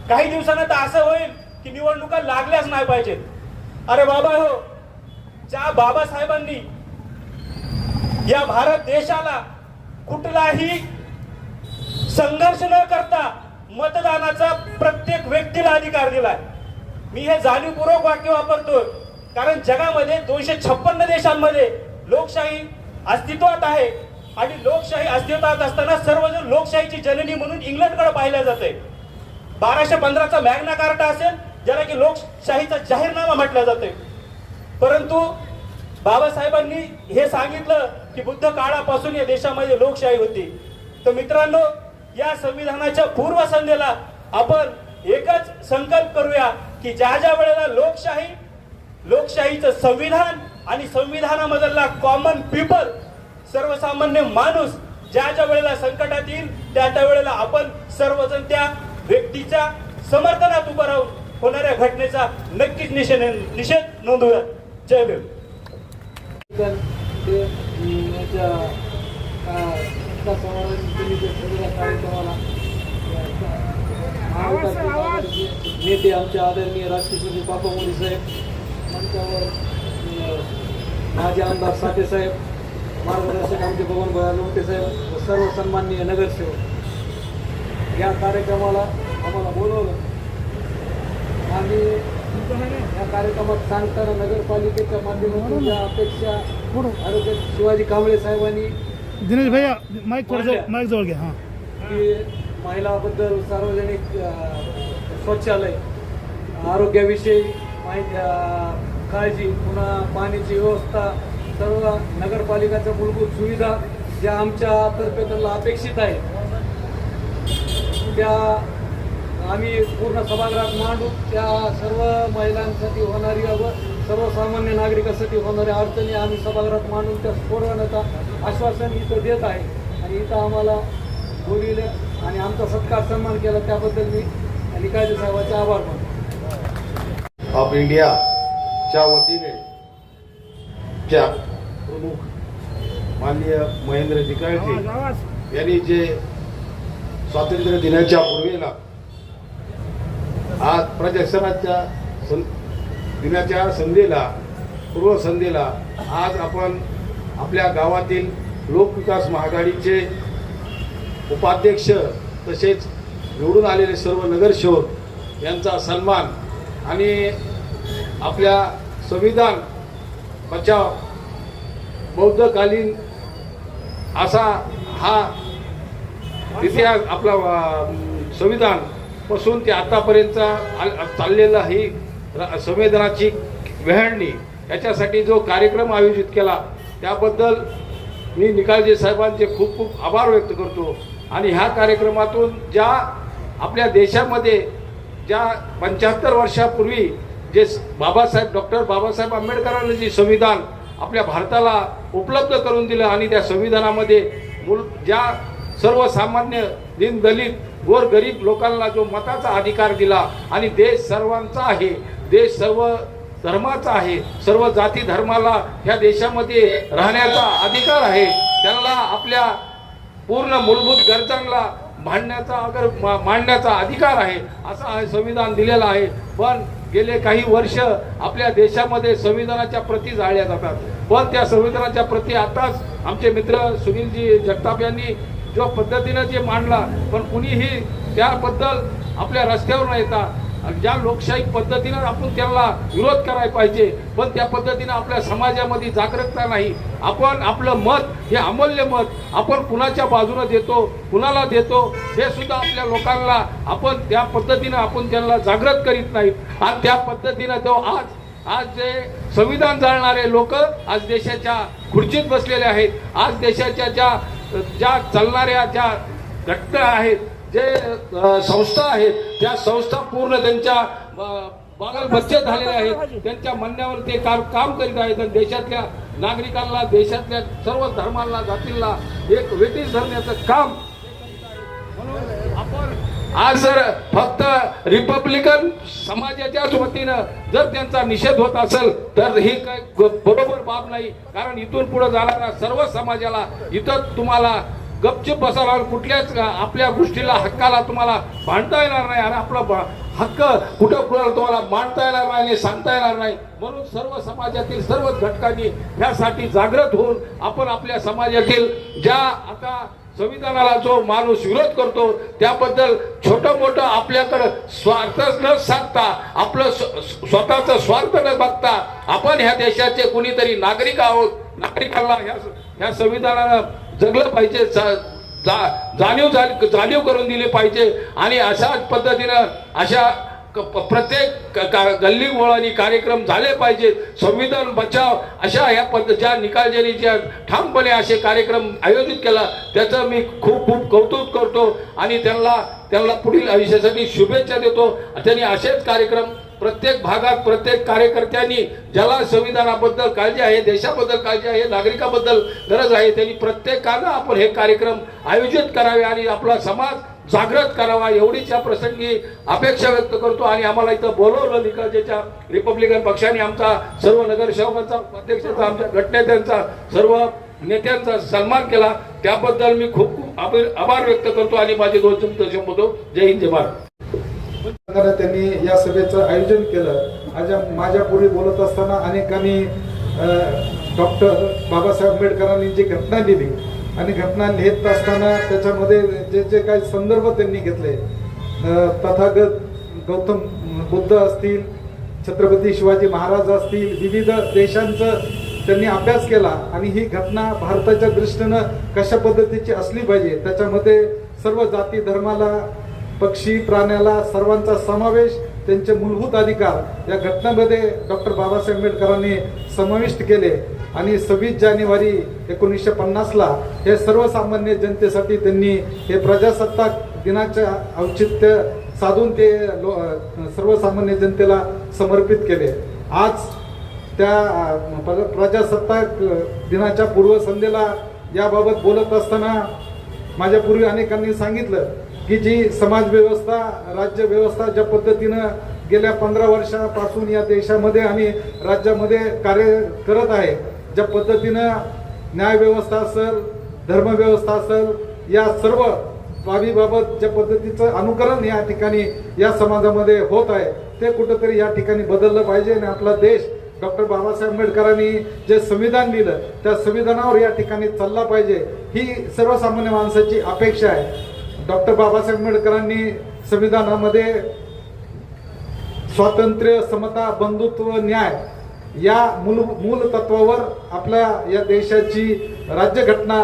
काही दिवसानंतर असं होईल की निवडणुका लागल्याच नाही पाहिजेत. अरे बाबा हो, ज्या बाबासाहेबांनी या भारत देशाला कुठलाही संघर्ष न करता मतदानाचा प्रत्येक व्यक्तीला अधिकार दिलाय. मी हे जाणीवपूर्वक वाक्य वापरतो कारण जगामध्ये 256 देशांमध्ये लोकशाही अस्तित्वात आहे आणि लोकशाही अस्तित्वात असताना सर्वजण लोकशाहीची जननी म्हणून इंग्लंडकडे पाहिल्या जाते. 1215चा मॅग्ना कार्टा असेल ज्याला की लोकशाहीचा जाहीरनामा म्हटलं जाते. परंतु बाबासाहेबांनी हे सांगितलं की बुद्ध काळापासून या देशामध्ये लोकशाही होती. तर मित्रांनो, या संविधानाच्या पूर्वसंध्येला आपण एकच संकल्प करूया की ज्या वेळेला लोकशाहीचं संविधान आणि संविधानामधला कॉमन पीपल सर्वसामान्य माणूस ज्या ज्या वेळेला संकटात येईल त्या त्या वेळेला आपण सर्वजण त्या व्यक्तीच्या समर्थनात उभं राहून होणाऱ्या घटनेचा नक्कीच निषेध नोंदवूया. जय भीम. नेते आमच्या आदरणीय राष्ट्रपती बापा मोदी साहेब, मंचावर माझे आमदार साठे साहेब, मार्गदर्शक आमचे बबनभाई लोटे साहेब व सर्व सन्माननीय नगरसेवक, या कार्यक्रमाला आम्हाला बोलवलं आणि या कार्यक्रमात सांगताना नगरपालिकेच्या माध्यमातून ज्या अपेक्षा आरोग्य शिवाजी कांबळे साहेबांनी दिनेश भैया माईक जवळ घ्या. हां, की महिलाबद्दल सार्वजनिक शौचालय, आरोग्याविषयी माहिती, काळजी, पुन्हा पाण्याची व्यवस्था, सर्व नगरपालिकेच्या मूलभूत सुविधा ज्या आमच्यातर्फे त्यांना अपेक्षित आहे त्या आम्ही पूर्ण सभागृहात मांडू. त्या सर्व महिलांसाठी होणारी व सर्वसामान्य नागरिकांसाठी होणाऱ्या अडचणी आम्ही सभागृहात मांडून त्या सोडवण्याचं आश्वासन इथं देत आहे आणि इथं आम्हाला बोलविलं आणि आमचा सत्कार सन्मान केला त्याबद्दल मी निकाळजे साहेबांचे आभार मानतो. ऑफ इंडियाच्या वतीने च्या प्रमुख माननीय महेंद्र निकाळजे यांनी जे स्वातंत्र्य दिनाच्या पूर्वेला आज प्रजासनाच्या दिनाच्या संध्येला पूर्वसंध्येला आज आपण आपल्या गावातील लोकविकास महाआघाडीचे उपाध्यक्ष तसेच निवडून आलेले सर्व नगरसेवक यांचा सन्मान आणि आपल्या संविधान बचाव बौद्धकालीन असा हा इतिहास आपला संविधान पासून ते आतापर्यंत चाललेला ही संविधानाची व्याहळणी याच्यासाठी जो कार्यक्रम आयोजित केला त्याबद्दल मी निकाळजे साहेबांचे खूप खूप आभार व्यक्त करतो. आणि ह्या कार्यक्रमातून ज्या आपल्या देशामध्ये ज्या 75 वर्षापूर्वी जे डॉक्टर बाबासाहेब आंबेडकरांनी जे संविधान आपल्या भारताला उपलब्ध करून दिलं आणि त्या संविधानामध्ये ज्या सर्वसामान्य दीनदलित गोरगरीब लोकांना जो मताचा अधिकार दिला आणि देश सर्वांचा आहे, देश सर्व धर्माचा आहे, सर्व जाती धर्माला ह्या देशामध्ये राहण्याचा अधिकार आहे, त्यांना आपल्या पूर्ण मूलभूत गरजांना मांडण्याचा अधिकार आहे असं संविधान दिलेलं आहे. पण गेले काही वर्ष आपल्या देशामध्ये संविधानाच्या प्रती जाळल्या जातात. पण त्या संविधानाच्या प्रती आताच आमचे मित्र सुनीलजी जगताप यांनी जो पद्धतीनं जे मांडला पण कुणीही त्याबद्दल आपल्या रस्त्यावर न येता ज्या लोकशाही पद्धतीनं आपण त्याला विरोध करायला पाहिजे पण त्या पद्धतीनं आपल्या समाजामध्ये जागरूकता नाही. आपण आपलं मत हे अमूल्य मत आपण कुणाच्या बाजूने देतो कुणाला देतो हे सुद्धा आपल्या लोकांना आपण त्या पद्धतीनं आपण त्यांना जागृत करीत नाहीत आणि त्या पद्धतीनं तो आज जे संविधान जाळणारे लोक आज देशाच्या खुर्चीत बसलेले आहेत. आज देशाच्या ज्या चालणाऱ्या ज्या घटना आहेत जे संस्था आहेत त्या संस्था पूर्ण त्यांच्या बागलबच्चे झालेले आहेत. त्यांच्या म्हणण्यावर ते काम करीत आहेत आणि देशातल्या नागरिकांना देशातल्या सर्व धर्मांना जातींना एक वेटीस धरण्याचं काम. म्हणून आपण आज जर फक्त रिपब्लिकन समाजाच्याच वतीनं जर त्यांचा निषेध होत असेल तर ही काय बरोबर बाब नाही. कारण इथून पुढे जाणाऱ्या सर्व समाजाला इथं तुम्हाला गपचूप बसायला कुठल्याच आपल्या गोष्टीला हक्काला तुम्हाला भांडता येणार नाही आणि आपला हक्क कुठं कुणाला तुम्हाला मांडता येणार नाही आणि सांगता येणार नाही. म्हणून सर्व समाजातील सर्वच घटकांनी यासाठी जागृत होऊन आपण आपल्या समाजातील ज्या आता संविधानाला जो माणूस विरोध करतो त्याबद्दल छोटं मोठं आपल्याकडं स्वार्थ न साधता आपलं स्वतःचा स्वार्थ न बघता आपण ह्या देशाचे कुणीतरी नागरिक आहोत. नागरिकांना ह्या संविधानानं जगलं पाहिजे, जाणीव करून दिली पाहिजे आणि अशाच पद्धतीनं अशा प्रत्येक गल्ली बोळानी कार्यक्रम झाले पाहिजेत. संविधान बचाव अशा ह्या ज्या निकाळजेनी ज्या ठामपणे असे कार्यक्रम आयोजित केला त्याचं मी खूप खूप कौतुक करतो आणि त्यांना पुढील आयुष्यासाठी शुभेच्छा देतो. त्यांनी असेच कार्यक्रम प्रत्येक भागात प्रत्येक कार्यकर्त्यांनी ज्याला संविधानाबद्दल काळजी आहे, देशाबद्दल काळजी आहे, नागरिकाबद्दल गरज आहे, त्यांनी प्रत्येकानं आपण हे कार्यक्रम आयोजित करावे आणि आपला समाज जागृत करावा एवढीच या प्रसंगी अपेक्षा व्यक्त करतो. आणि आम्हाला इथं बोलवलं निकालजेच्या रिपब्लिकन पक्षाने, आमचा सर्व नगरसेवकांचा, अध्यक्षांचा, आमच्या गटनेत्यांचा, सर्व नेत्यांचा सन्मान केला, त्याबद्दल मी खूप खूप आभार व्यक्त करतो आणि माझे 2 शब्द संबोधतो. जय हिंद, जय भारत. त्यांनी या सभेचं आयोजन केलं. आज माझ्यापूर्वी बोलत असताना अनेकांनी डॉक्टर बाबासाहेब आंबेडकरांनी जी घटना लिहिली आणि घटना लिहित असताना त्याच्यामध्ये जे जे काही संदर्भ त्यांनी घेतले, तथागत गौतम बुद्ध असतील, छत्रपती शिवाजी महाराज असतील, विविध देशांचं त्यांनी अभ्यास केला आणि ही घटना भारताच्या दृष्टीनं कशा पद्धतीची असली पाहिजे, त्याच्यामध्ये सर्व जाती धर्माला, पक्षी प्राण्याला सर्वांचा समावेश, त्यांचे मूलभूत अधिकार या घटनेमध्ये डॉक्टर बाबासाहेब आंबेडकरांनी समाविष्ट केले. आणि 26 जानेवारी 1950ला हे सर्वसामान्य जनतेसाठी त्यांनी हे प्रजासत्ताक दिनाचे औचित्य साधून ते सर्वसामान्य जनतेला समर्पित केले. आज त्या प्रजासत्ताक दिनाच्या पूर्वसंध्येला याबाबत बोलत असताना माझ्यापूर्वी अनेकांनी सांगितलं की जी समाज व्यवस्था, राज्य व्यवस्था ज्या पद्धतीनं गेल्या 15 वर्षापासून या देशामध्ये आणि राज्यामध्ये कार्य करत आहे, ज्या पद्धतीनं न्यायव्यवस्था असेल, धर्मव्यवस्था असेल, या सर्व बाबीबाबत ज्या पद्धतीचं अनुकरण या ठिकाणी या समाजामध्ये होत आहे, ते कुठंतरी या ठिकाणी बदललं पाहिजे. आणि आपला देश डॉक्टर बाबासाहेब आंबेडकरांनी जे संविधान लिहिलं त्या संविधानावर या ठिकाणी चालला पाहिजे, ही सर्वसामान्य माणसाची अपेक्षा आहे. डॉक्टर बाबासाहेब आंबेडकरांनी संविधानामध्ये स्वातंत्र्य, समता, बंधुत्व, न्याय या मूल तत्वावर आपल्या या देशाची राज्यघटना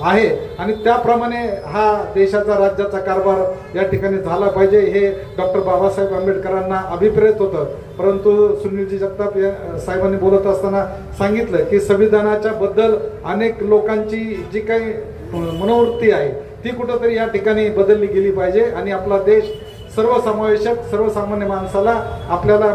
आहे आणि त्याप्रमाणे हा देशाचा राज्याचा कारभार या ठिकाणी झाला पाहिजे, हे डॉक्टर बाबासाहेब आंबेडकरांना अभिप्रेत होतं. परंतु सुनीलजी जगताप साहेबांनी बोलत असताना सांगितलं की संविधानाच्या बद्दल अनेक लोकांची जी काही मनोवृत्ती आहे ती कुठंतरी या ठिकाणी बदलली गेली पाहिजे आणि आपला देश सर्वसमावेशक, सर्वसामान्य माणसाला आपल्याला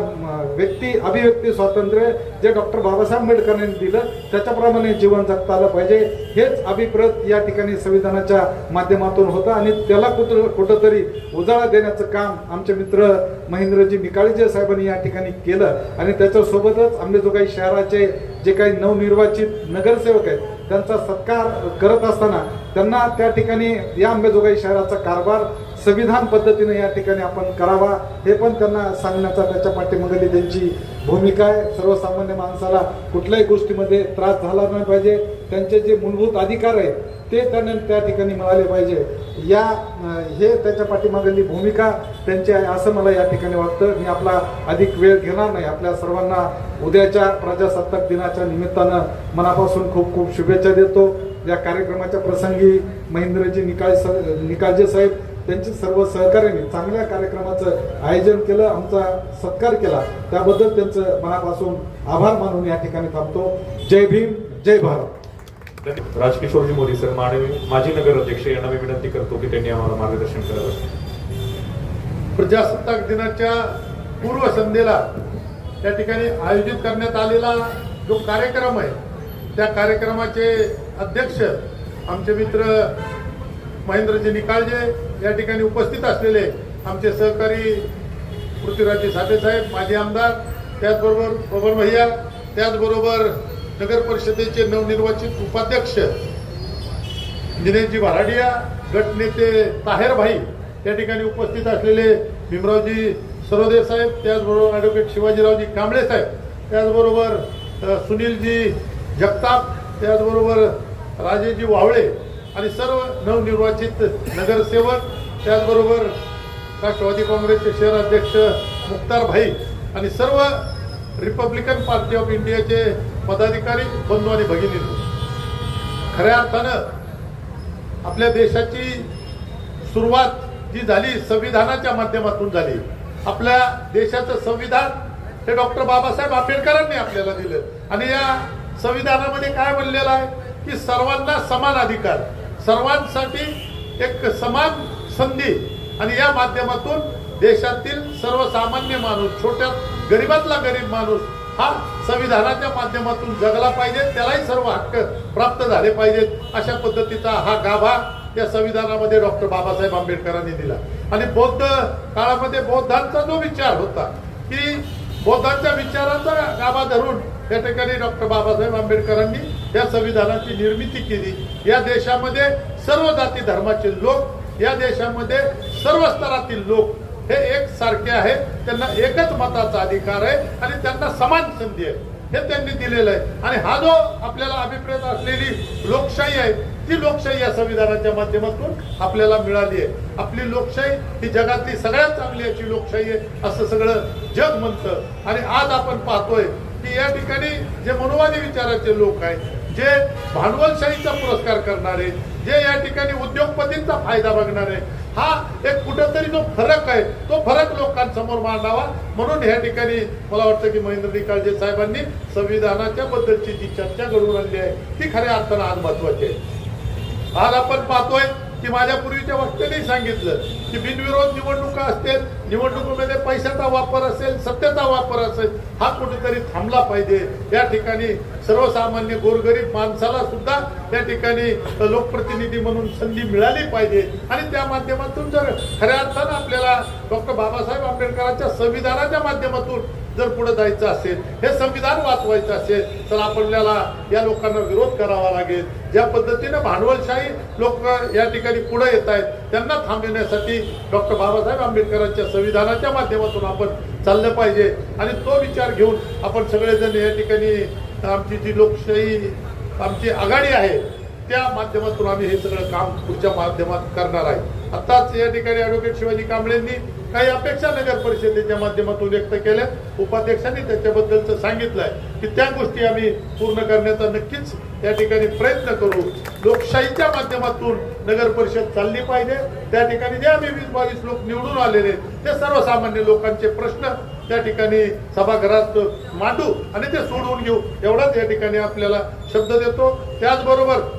अभिव्यक्ती स्वातंत्र्य जे डॉक्टर बाबासाहेब आंबेडकरांनी दिलं त्याच्याप्रमाणे जीवन जगता आलं पाहिजे, हेच अभिप्रेत या ठिकाणी संविधानाच्या माध्यमातून होतं. आणि त्याला कुठंतरी उजाळा देण्याचं काम आमचे मित्र महेंद्रजी निकाळजे साहेबांनी या ठिकाणी केलं. आणि त्याच्यासोबतच अंबेजोगाई शहराचे जे काही नवनिर्वाचित नगरसेवक आहेत त्यांचा सत्कार करत असताना त्यांना त्या ठिकाणी या अंबेजोगाई शहराचा कारभार संविधान पद्धतीने या ठिकाणी आपण करावा, हे पण त्यांना सांगण्याचा त्याच्या पाठीमागली त्यांची भूमिका आहे. सर्वसामान्य माणसाला कुठल्याही गोष्टीमध्ये त्रास झाला नाही पाहिजे, त्यांचे जे मूलभूत अधिकार आहेत ते त्यांना त्या ठिकाणी मिळाले पाहिजे, हे त्याच्या पाठीमागली भूमिका त्यांची आहे असं मला या ठिकाणी वाटतं. मी आपला अधिक वेळ घेणार नाही. आपल्या सर्वांना उद्याच्या प्रजासत्ताक दिनाच्या निमित्तानं मनापासून खूप खूप शुभेच्छा देतो. या कार्यक्रमाच्या प्रसंगी महेंद्रजी निकाळजे साहेब त्यांची सर्व सहकार्याने चांगल्या कार्यक्रमाचं आयोजन केलं, आमचा सत्कार केला, त्याबद्दल त्यांचं मनापासून आभार मानून या ठिकाणी थांबतो. जय भीम, जय भारत. राजकिशोरजी मोदी सर, माजी नगर अध्यक्ष यांना मी विनंती करतो की त्यांनी आम्हाला मार्गदर्शन करावं. प्रजासत्ताक दिनाच्या पूर्वसंध्येला त्या ठिकाणी आयोजित करण्यात आलेला जो कार्यक्रम आहे त्या कार्यक्रमाचे अध्यक्ष आमचे मित्र महेंद्रजी निकाळजे, या ठिकाणी उपस्थित असलेले आमचे सहकारी पृथ्वीराजजी साठे साहेब, माजी आमदार, त्याचबरोबर बबन भैया, त्याचबरोबर नगर परिषदेचे नवनिर्वाचित उपाध्यक्ष दिनेशजी भराडिया, गटनेते ताहेर भाई, त्या ठिकाणी उपस्थित असलेले भीमरावजी सरोदे साहेब, त्याचबरोबर ॲडव्होकेट शिवाजीरावजी कांबळे साहेब, त्याचबरोबर सुनीलजी जगताप, त्याचबरोबर राजेजी वावळे आणि सर्व नवनिर्वाचित नगरसेवक, त्याचबरोबर राष्ट्रवादी काँग्रेसचे शहर अध्यक्ष मुख्तार भाई आणि सर्व रिपब्लिकन पार्टी ऑफ इंडियाचे पदाधिकारी, बंधू आणि भगिनींनो, खऱ्या अर्थानं आपल्या देशाची सुरुवात जी झाली संविधानाच्या माध्यमातून झाली. आपल्या देशाचं संविधान हे डॉक्टर बाबासाहेब आंबेडकरांनी आपल्याला दिलं आणि या संविधानामध्ये काय म्हणलेलं आहे की सर्वांना समान अधिकार, सर्वांसाठी एक समान संधी आणि या माध्यमातून देशातील सर्वसामान्य माणूस, छोट्या गरीबातला गरीब माणूस हा संविधानाच्या माध्यमातून जगला पाहिजे, त्यालाही सर्व हक्क प्राप्त झाले पाहिजेत, अशा पद्धतीचा हा गाभा त्या संविधानामध्ये डॉक्टर बाबासाहेब आंबेडकरांनी दिला. आणि बौद्ध काळामध्ये बौद्धांचा जो विचार होता की बौद्धांच्या विचारांचा गाभा धरून त्या ठिकाणी डॉक्टर बाबासाहेब आंबेडकरांनी या संविधानाची निर्मिती केली. या देशामध्ये सर्व जाती धर्माचे लोक, या देशामध्ये सर्व स्तरातील लोक हे एक सारखे आहेत, त्यांना एकच मताचा अधिकार आहे आणि त्यांना समान संधी आहे, हे त्यांनी दिलेलं आहे. आणि हा जो आपल्याला अभिप्रेत असलेली लोकशाही आहे, ती लोकशाही या संविधानाच्या माध्यमातून आपल्याला मिळाली आहे. आपली लोकशाही ही जगातली सगळ्यात चांगली अशी लोकशाही आहे असं सगळं जग म्हणतं. आणि आज आपण पाहतोय की या ठिकाणी जे मनुवादी विचाराचे लोक आहेत, जे भांडवलशाहीचा पुरस्कार करणारे, जे या ठिकाणी उद्योगपतींचा फायदा बघणारे, हा एक कुठेतरी जो फरक आहे तो फरक लोकांसमोर मांडावा. म्हणून या ठिकाणी मला वाटतं की महेंद्र निकाळजे साहेबांनी संविधानाच्या बद्दलची जी चर्चा घडवून आणली आहे ती खऱ्या अर्थानं आज महत्वाची आहे. आज आपण पाहतोय की माझ्या पूर्वीच्या वक्त्यांनी सांगितलं की बिनविरोध निवडणुका असतील, निवडणुकीमध्ये पैशाचा वापर असेल, सत्तेचा वापर असेल, हा कुठेतरी थांबला पाहिजे. या ठिकाणी सर्वसामान्य गोरगरीब माणसाला सुद्धा या ठिकाणी लोकप्रतिनिधी म्हणून संधी मिळाली पाहिजे. आणि त्या माध्यमातून जर खऱ्या अर्थानं आपल्याला डॉक्टर बाबासाहेब आंबेडकरांच्या संविधानाच्या माध्यमातून जर पुढे जायचं असेल, हे संविधान वाचवायचं असेल, तर आपल्याला या लोकांना विरोध करावा लागेल. ज्या पद्धतीने भांडवलशाही लोक या ठिकाणी पुढे येत आहेत, त्यांना थांबविण्यासाठी डॉक्टर बाबासाहेब आंबेडकरांच्या संविधानाच्या माध्यमातून आपण चाललं पाहिजे. आणि तो विचार घेऊन आपण सगळेजण या ठिकाणी आमची जी लोकशाही आमची आघाडी आहे त्या माध्यमातून आम्ही हे सगळं काम पुढच्या माध्यमात करणार आहे. आताच या ठिकाणी ॲडव्होकेट शिवाजी कांबळेंनी काही अपेक्षा नगर परिषदेच्या माध्यमातून व्यक्त केल्या. उपाध्यक्षांनी त्याच्याबद्दलचं सांगितलंय की त्या गोष्टी आम्ही पूर्ण करण्याचा नक्कीच या ठिकाणी प्रयत्न करू. लोकशाहीच्या माध्यमातून नगर परिषद चालली पाहिजे. त्या ठिकाणी जे आम्ही 20-22 लोक निवडून आलेले ते सर्वसामान्य लोकांचे प्रश्न त्या ठिकाणी सभागृहात मांडू आणि ते सोडवून घेऊ, एवढाच या ठिकाणी आपल्याला शब्द देतो. त्याचबरोबर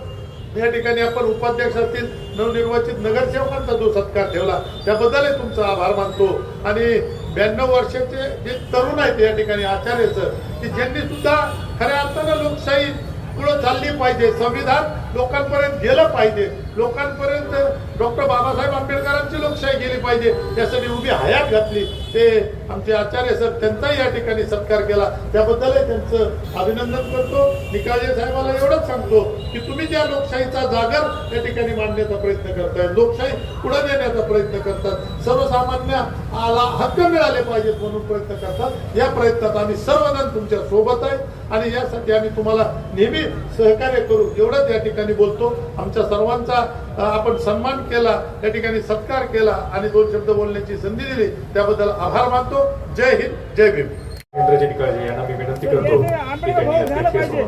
या ठिकाणी आपण उपाध्यक्ष असतील, नवनिर्वाचित नगरसेवकांचा जो सत्कार ठेवला त्याबद्दलही तुमचा आभार मानतो. आणि 92 वर्षाचे जे तरुण आहेत या ठिकाणी आचार्य सर, की ज्यांनी सुद्धा खऱ्या अर्थानं लोकशाही पुढे चालली पाहिजे, संविधान लोकांपर्यंत गेलं पाहिजे, लोकांपर्यंत डॉक्टर बाबासाहेब आंबेडकरांची लोकशाही गेली पाहिजे, त्यासाठी उभी हयात घातली. ते आमचे आचार्य सर, त्यांचाही या ठिकाणी सत्कार केला, त्याबद्दलही त्यांचं अभिनंदन करतो. निकाळजे साहेबाला एवढंच सांगतो की तुम्ही ज्या लोकशाहीचा जागर या ठिकाणी मांडण्याचा प्रयत्न करताय, लोकशाही पुढे नेण्याचा प्रयत्न करतात, सर्वसामान्याला हक्क मिळाले पाहिजेत म्हणून प्रयत्न करतात, या प्रयत्नात आम्ही सर्वजण तुमच्या सोबत आहे आणि यासाठी आम्ही तुम्हाला नेहमी सहकार्य करू, एवढंच या ठिकाणी बोलतो. आमच्या सर्वांचा आपण सन्मान केला, या ठिकाणी सत्कार केला आणि 2 शब्द बोलण्याची संधी दिली, त्याबद्दल आभार मानतो. जय हिंद, जय भीम. महेंद्रजी निकाळजे यांना मी विनंती करतो की त्यांनी अध्यक्षीय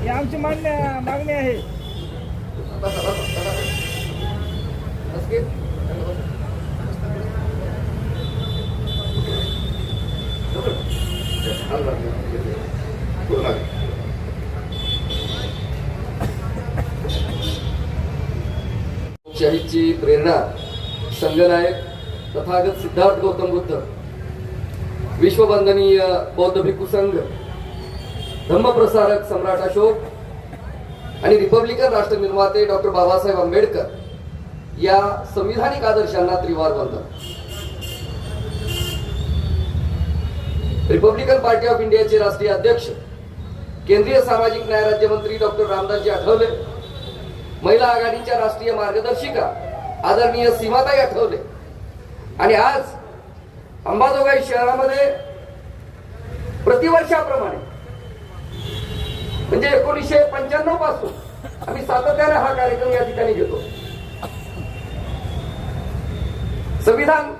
ही आमची मागणी आहे. लोकशाहीची प्रेरणा संगनायक तथागत सिद्धार्थ गौतम बुद्ध, विश्ववंदनीय बौद्ध भिक्खू संघ, धम्मप्रसारक सम्राट अशोक आणि रिपब्लिकन राष्ट्र निर्माते डॉक्टर बाबासाहेब आंबेडकर या संविधानिक आदर्शांना त्रिवार वंदन. रिपब्लिकन पार्टी ऑफ इंडियाचे राष्ट्रीय अध्यक्ष, केंद्रीय सामाजिक न्याय राज्यमंत्री डॉक्टर रामदासजी आठवले, महिला आघाडीच्या राष्ट्रीय मार्गदर्शिका आदरणीय सीमाताई आठवले आणि आज अंबाजोगाई शहरामध्ये प्रतिवर्षाप्रमाणे म्हणजे 1995 पासून आम्ही सातत्याने हा कार्यक्रम या ठिकाणी घेतो. संविधान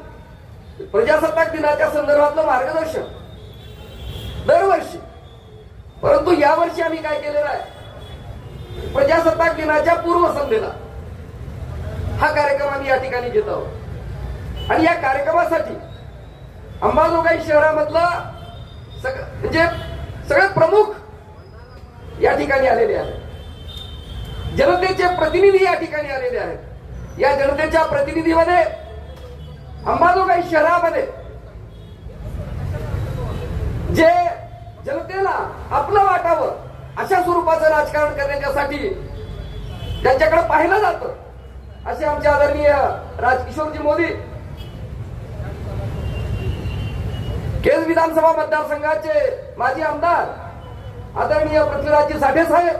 प्रजासत्ताक दिनाच्या संदर्भातलं मार्गदर्शन दरवर्षी, परंतु यावर्षी आम्ही काय केलेलं आहे, प्रजासत्ताक दिनाच्या पूर्वसंध्येला हा कार्यक्रम आम्ही या ठिकाणी घेत आहोत. आणि या कार्यक्रमासाठी अंबाजोगाई शहरामधला म्हणजे सगळे प्रमुख या ठिकाणी आलेले आहेत, जनतेचे प्रतिनिधी या ठिकाणी आलेले आहेत. या जनतेच्या प्रतिनिधीमध्ये अंबाजोगाई शहरामध्ये जे जनतेला आपलं वाटावं अशा स्वरूपाचं राजकारण करण्यासाठी त्यांच्याकडे पाहिलं जातं असे आमचे आदरणीय राजकिशोरजी मोदी केज विधानसभा मतदारसंघाचे माजी आमदार आदरणीय पृथ्वीराजजी साठे साहेब,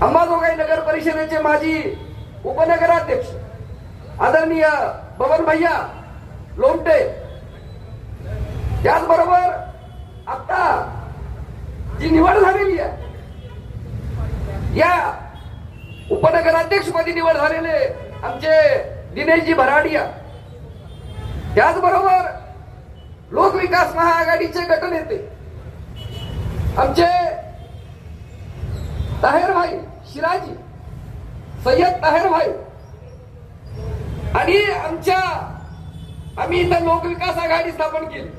अंबाजोगाई नगर परिषदेचे माजी उपनगराध्यक्ष आदरणीय बबन भैया लोमटे, त्याचबरोबर आता जी निवड झालेली आहे या उपनगराध्यक्षपदी निवड झालेले आमचे दिनेशजी भराडिया, त्याचबरोबर लोकविकास महाआघाडीचे गटनेते आमचे ताहेरभाई शिराजी, सय्यद ताहेरभाई, आणि आम्ही इथं लोकविकास आघाडी स्थापन केली.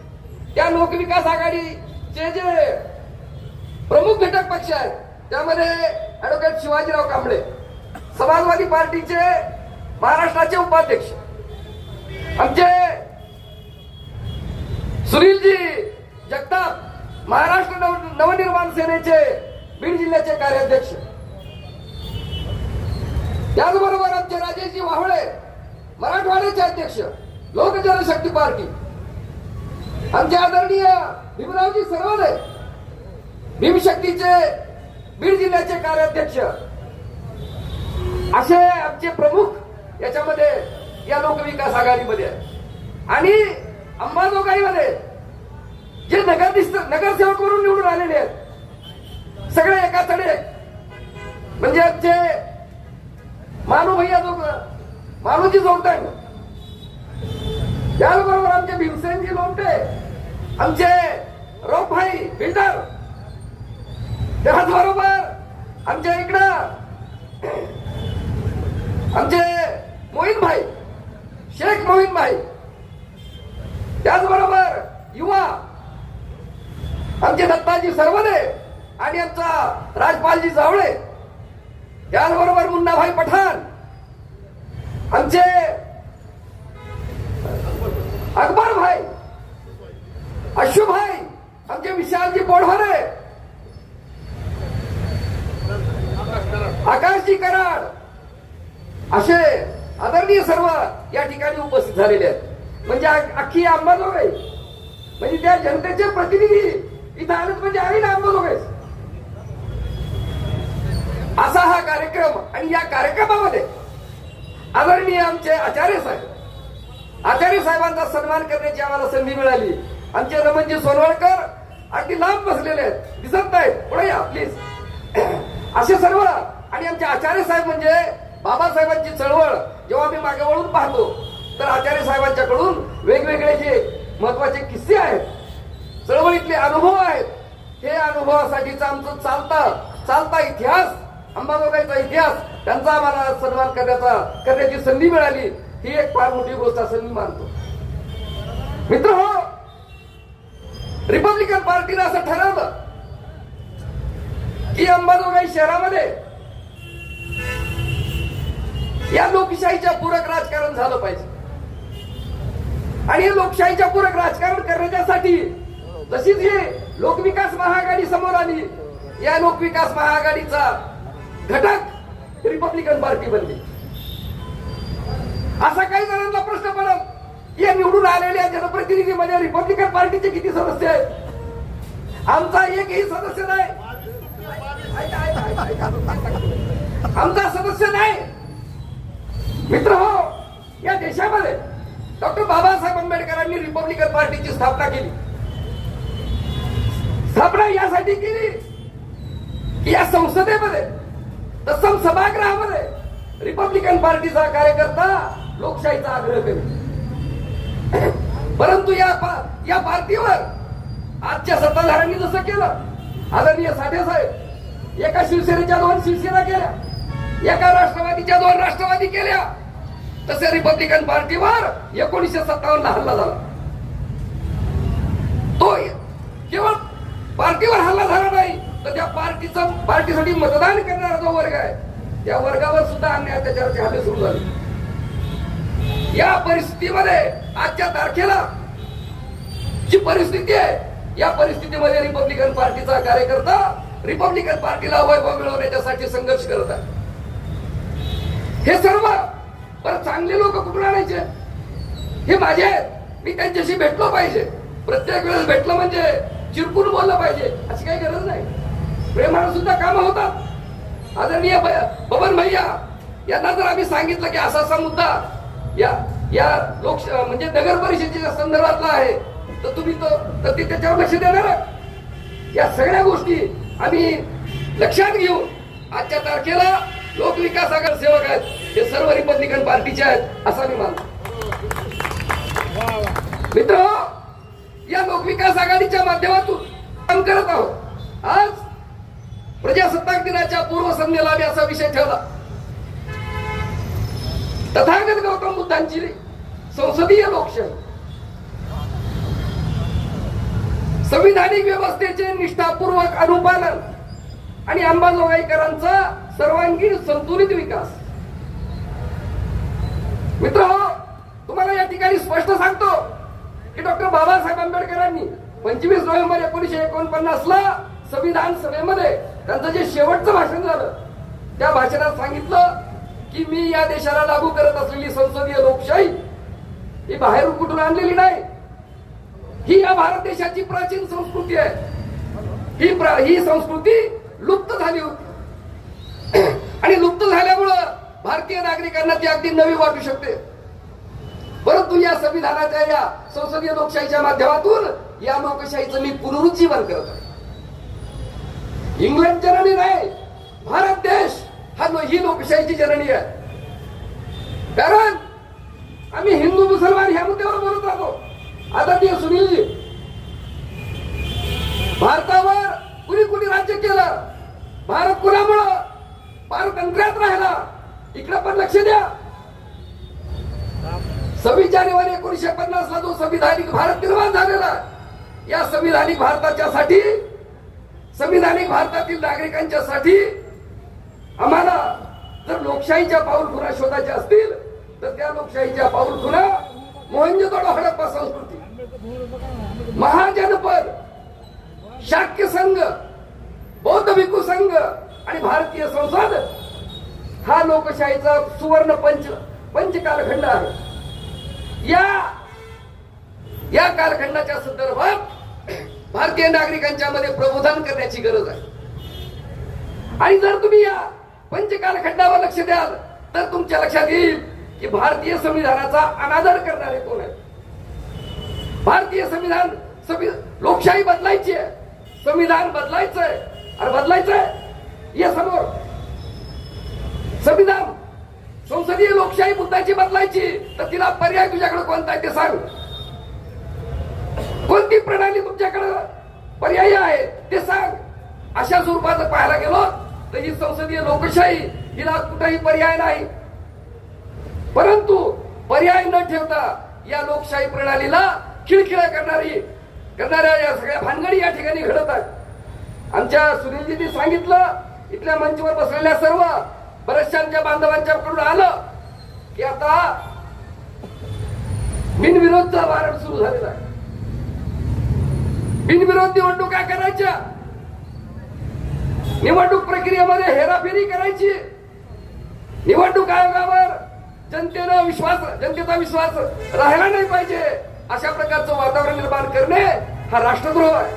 त्या लोकविकास आघाडीचे जे प्रमुख घटक पक्ष आहेत त्यामध्ये ऍडव्होकेट शिवाजीराव कांबळे, समाजवादी पार्टीचे महाराष्ट्राचे उपाध्यक्ष आमचे सुनीलजी जगताप, महाराष्ट्र नवनिर्माण सेनेचे बीड जिल्ह्याचे कार्याध्यक्ष, त्याचबरोबर आमचे राजेशजी वाहळे, मराठवाड्याचे अध्यक्ष लोक जनशक्ती पार्टी, आमचे आदरणीय भीमरावजी सरवदे, भीमशक्तीचे बीड जिल्ह्याचे कार्याध्यक्ष, असे आमचे प्रमुख याच्यामध्ये या लोकविकास आघाडीमध्ये आहे. आणि अंबाजोगाईमध्ये जे नगरसेवक म्हणून निवडून आलेले आहेत सगळे एकाचडे म्हणजे आमचे मानूजी जोगदंड, त्याचबरोबर आमचे भीमसेनजी लोमटे, आमचे रोपभाई बिल्डर, त्याचबरोबर आमच्या इकडं आमचे मोहीन भाई, शेख मोहीन भाई, त्याचबरोबर युवा आमचे दत्ताजी सरवदे आणि आमचा राजपालजी जावळे, त्याचबरोबर मुन्नाभाई पठाण, आमचे अकबर भाई, अश्वभाई, आमचे विशालजी पोढवारे, आकाशजी कराड, असे आदरणीय सर्व या ठिकाणी उपस्थित झालेले आहेत. म्हणजे अख्खी अंबाजोगाई म्हणजे त्या जनतेचे प्रतिनिधी इथं आलेत म्हणजे आहे ना अंबाजोगाई. असा हा कार्यक्रम. आणि या कार्यक्रमामध्ये आदरणीय आमचे आचार्य साहेबांचा सन्मान करण्याची आम्हाला संधी मिळाली. आमचे रमणजी सोनवळकर अगदी लांब बसलेले आहेत, दिसत नाहीत, पुढे या प्लीज. असे सर्व. आणि आमचे आचार्य साहेब म्हणजे बाबासाहेबांची चळवळ जेव्हा मी मागे वळून पाहतो तर आचार्य साहेबांच्याकडून वेगवेगळे जे महत्वाचे किस्से आहेत, चळवळीतले अनुभव आहेत, हे अनुभवासाठीचा आमचा चालता इतिहास, अंबाजोगाईचा इतिहास, त्यांचा आम्हाला सन्मान करण्याची संधी मिळाली. ही एक फार मोठी गोष्ट असं मी मानतो. मित्र हो, रिपब्लिकन पार्टीने असं ठरवलं की अंबाजोगाई शहरामध्ये या लोकशाहीच्या पूरक राजकारण झालं पाहिजे. आणि हे लोकशाहीच्या पूरक राजकारण करण्यासाठी तशीच ही लोकविकास महाआघाडी समोर आली. या लोकविकास महाआघाडीचा घटक रिपब्लिकन पार्टी बनली. असा काही जणांना प्रश्न पडत या निवडून आलेल्या जनप्रतिनिधीमध्ये रिपब्लिकन पार्टीचे किती सदस्य आहेत? आमचा एकही सदस्य नाही. आमचा सदस्य नाही. मित्र हो, या देशामध्ये डॉक्टर बाबासाहेब आंबेडकरांनी रिपब्लिकन पार्टीची स्थापना केली. स्थापना यासाठी केली की या संसदेमध्ये तत्सम सभागृहामध्ये रिपब्लिकन पार्टीचा कार्यकर्ता लोकशाहीचा आग्रह करेल. परंतु या पार्टीवर आजच्या सत्ताधाऱ्यांनी जसं केलं, आदरणीय साठे साहेब एका शिवसेनेच्या 2 शिवसेना केल्या, एका राष्ट्रवादीच्या 2 राष्ट्रवादी केल्या, तसे रिपब्लिकन पार्टीवर 1957 हल्ला झाला. तो केवळ पार्टीवर हल्ला झाला नाही तर त्या पार्टीसाठी मतदान करणारा जो वर्ग आहे त्या वर्गावर सुद्धा अन्याय अत्याचाराचे हल्ले सुरू झाले. या परिस्थितीमध्ये आजच्या तारखेला जी परिस्थिती आहे, या परिस्थितीमध्ये रिपब्लिकन पार्टीचा कार्यकर्ता रिपब्लिकन पार्टीला वैभव मिळवण्यासाठी संघर्ष करत आहे. हे सर्व बरं चांगले लोक कुठून आणायचे? हे माझे आहेत, मी त्यांच्याशी भेटलो पाहिजे. प्रत्येक वेळेस भेटलं म्हणजे चिरकून बोललं पाहिजे अशी काही गरज नाही. प्रेमानं सुद्धा कामं होतात. आदरणीय बबन भैया यांना जर आम्ही सांगितलं की असा असा मुद्दा या लोक म्हणजे नगर परिषदेच्या संदर्भातला आहे, तर तुम्ही तर ते त्याच्यावर लक्ष देणार. या सगळ्या गोष्टी आम्ही लक्षात घेऊन आजच्या तारखेला लोकविकास आघाडी सेवक आहेत, हे सर्व रिपब्लिकन पार्टीचे आहेत असं मी मानतो. मित्र, या लोकविकास आघाडीच्या माध्यमातून काम करत आहोत. आज प्रजासत्ताक दिनाच्या पूर्वसंध्येला आम्ही असा विषय ठेवला, तथागत गौतम बुद्धांची संसदीय लोकशाही, संविधानिक व्यवस्थेचे निष्ठापूर्वक अनुपालन आणि अंमलबजावणीकरांचा सर्वांगीण संतुलित विकास. मित्र, तुम्हाला या ठिकाणी स्पष्ट सांगतो की डॉक्टर बाबासाहेब आंबेडकरांनी 25 नोव्हेंबर 1949 ला संविधान सभेमध्ये त्यांचं जे शेवटचं भाषण झालं, त्या भाषणात सांगितलं की मी या देशाला लागू करत असलेली संसदीय लोकशाही ही बाहेरून कुठून आणलेली नाही, ही या भारत देशाची प्राचीन संस्कृती आहे. ही संस्कृती लुप्त झाली होती आणि लुप्त झाल्यामुळं भारतीय नागरिकांना ती अगदी नवी वाटू शकते. परंतु या संविधानाच्या या संसदीय लोकशाहीच्या माध्यमातून या लोकशाहीचं मी पुनरुज्जीवन करत आहे. इंग्लंड जननी नाही, भारत देश ही लोकशाहीची जननी आहे. कारण आम्ही हिंदू मुसलमान ह्या मुद्द्यावर बोलत राहतो. आदरणीय सुनीलजी, भारतावर कुणी कुणी राज्य केलं, भारत कुणामुळं पारतंत्र्यात राहिला, इकडे पण लक्ष द्या. 26 जानेवारी 1950 ला जो संविधानिक भारत निर्माण झालेला, या संविधानिक भारताच्यासाठी, संविधानिक भारतातील नागरिकांच्यासाठी आम्हाला जर लोकशाहीच्या पाऊलखुणा शोधायच्या असतील तर त्या लोकशाहीच्या पाऊलखुणा मोहनजोदडो हडप्पा संस्कृती, महाजनपद, शाक्य संघ, बौद्ध भिक्खू संघ आणि भारतीय संसद हा लोकशाहीचा सुवर्ण पंच कालखंड आहे. या कालखंडाच्या संदर्भात भारतीय नागरिकांच्या मध्ये प्रबोधन करण्याची गरज आहे. आणि जर तुम्ही या पंच कालखंडावर लक्ष द्याल तर तुमच्या लक्षात येईल की भारतीय संविधानाचा अनादर करणारे कोण आहेत. भारतीय संविधान लोकशाही बदलायची आहे, संविधान बदलायचंय. अरे बदलायचंय, या समोर संविधान संसदीय लोकशाही बुद्धाची बदलायची तर तिला पर्याय तुझ्याकडे कोणता आहे ते सांग. कोणती प्रणाली तुमच्याकडे पर्याय आहे ते सांग. अशा स्वरूपाचं पाहायला गेलो तर ही संसदीय लोकशाही हिला कुठेही पर्याय नाही. परंतु पर्याय न ठेवता या लोकशाही प्रणालीला खिळखिळा करणाऱ्या या सगळ्या भानगडी या ठिकाणी घडत आहेत. आमच्या सुनीलजींनी सांगितलं, इथल्या मंचवर बसलेल्या सर्व बऱ्याचशा बांधवांच्याकडून आलं की आता बिनविरोधचा वारंट सुरू झालेला आहे. बिनविरोध निवडणुका करायच्या, निवडणूक प्रक्रियेमध्ये हेराफेरी करायची, निवडणूक आयोगावर जनतेचा विश्वास राहिला नाही पाहिजे अशा प्रकारचं वातावरण निर्माण करणे हा राष्ट्रद्रोह आहे.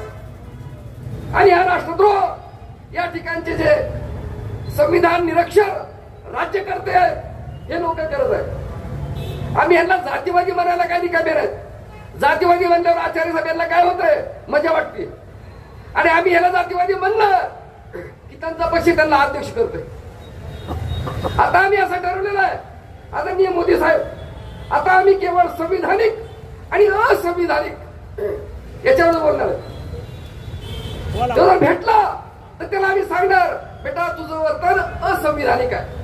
आणि हा राष्ट्रद्रोह या ठिकाणचे जे संविधान निरक्षर राज्यकर्ते आहेत हे लोक करत आहेत. आम्ही यांना जातीवादी म्हणायला काही निकामी नाहीत. जातीवादी म्हणल्यावर आचार्य सभेला काय होतंय, मजा वाटते. आणि आम्ही याला जातीवादी म्हणलं की त्यांचा पक्ष त्यांना अध्यक्ष करतोय. आता आम्ही असं ठरवलेलं आहे, आदरणीय मोदी साहेब, आता आम्ही केवळ संविधानिक आणि असंविधानिक याच्यावर बोलणार आहे. जर भेटला तर त्याला आम्ही सांगणार, बेटा तुझं वर्तन असंविधानिक आहे,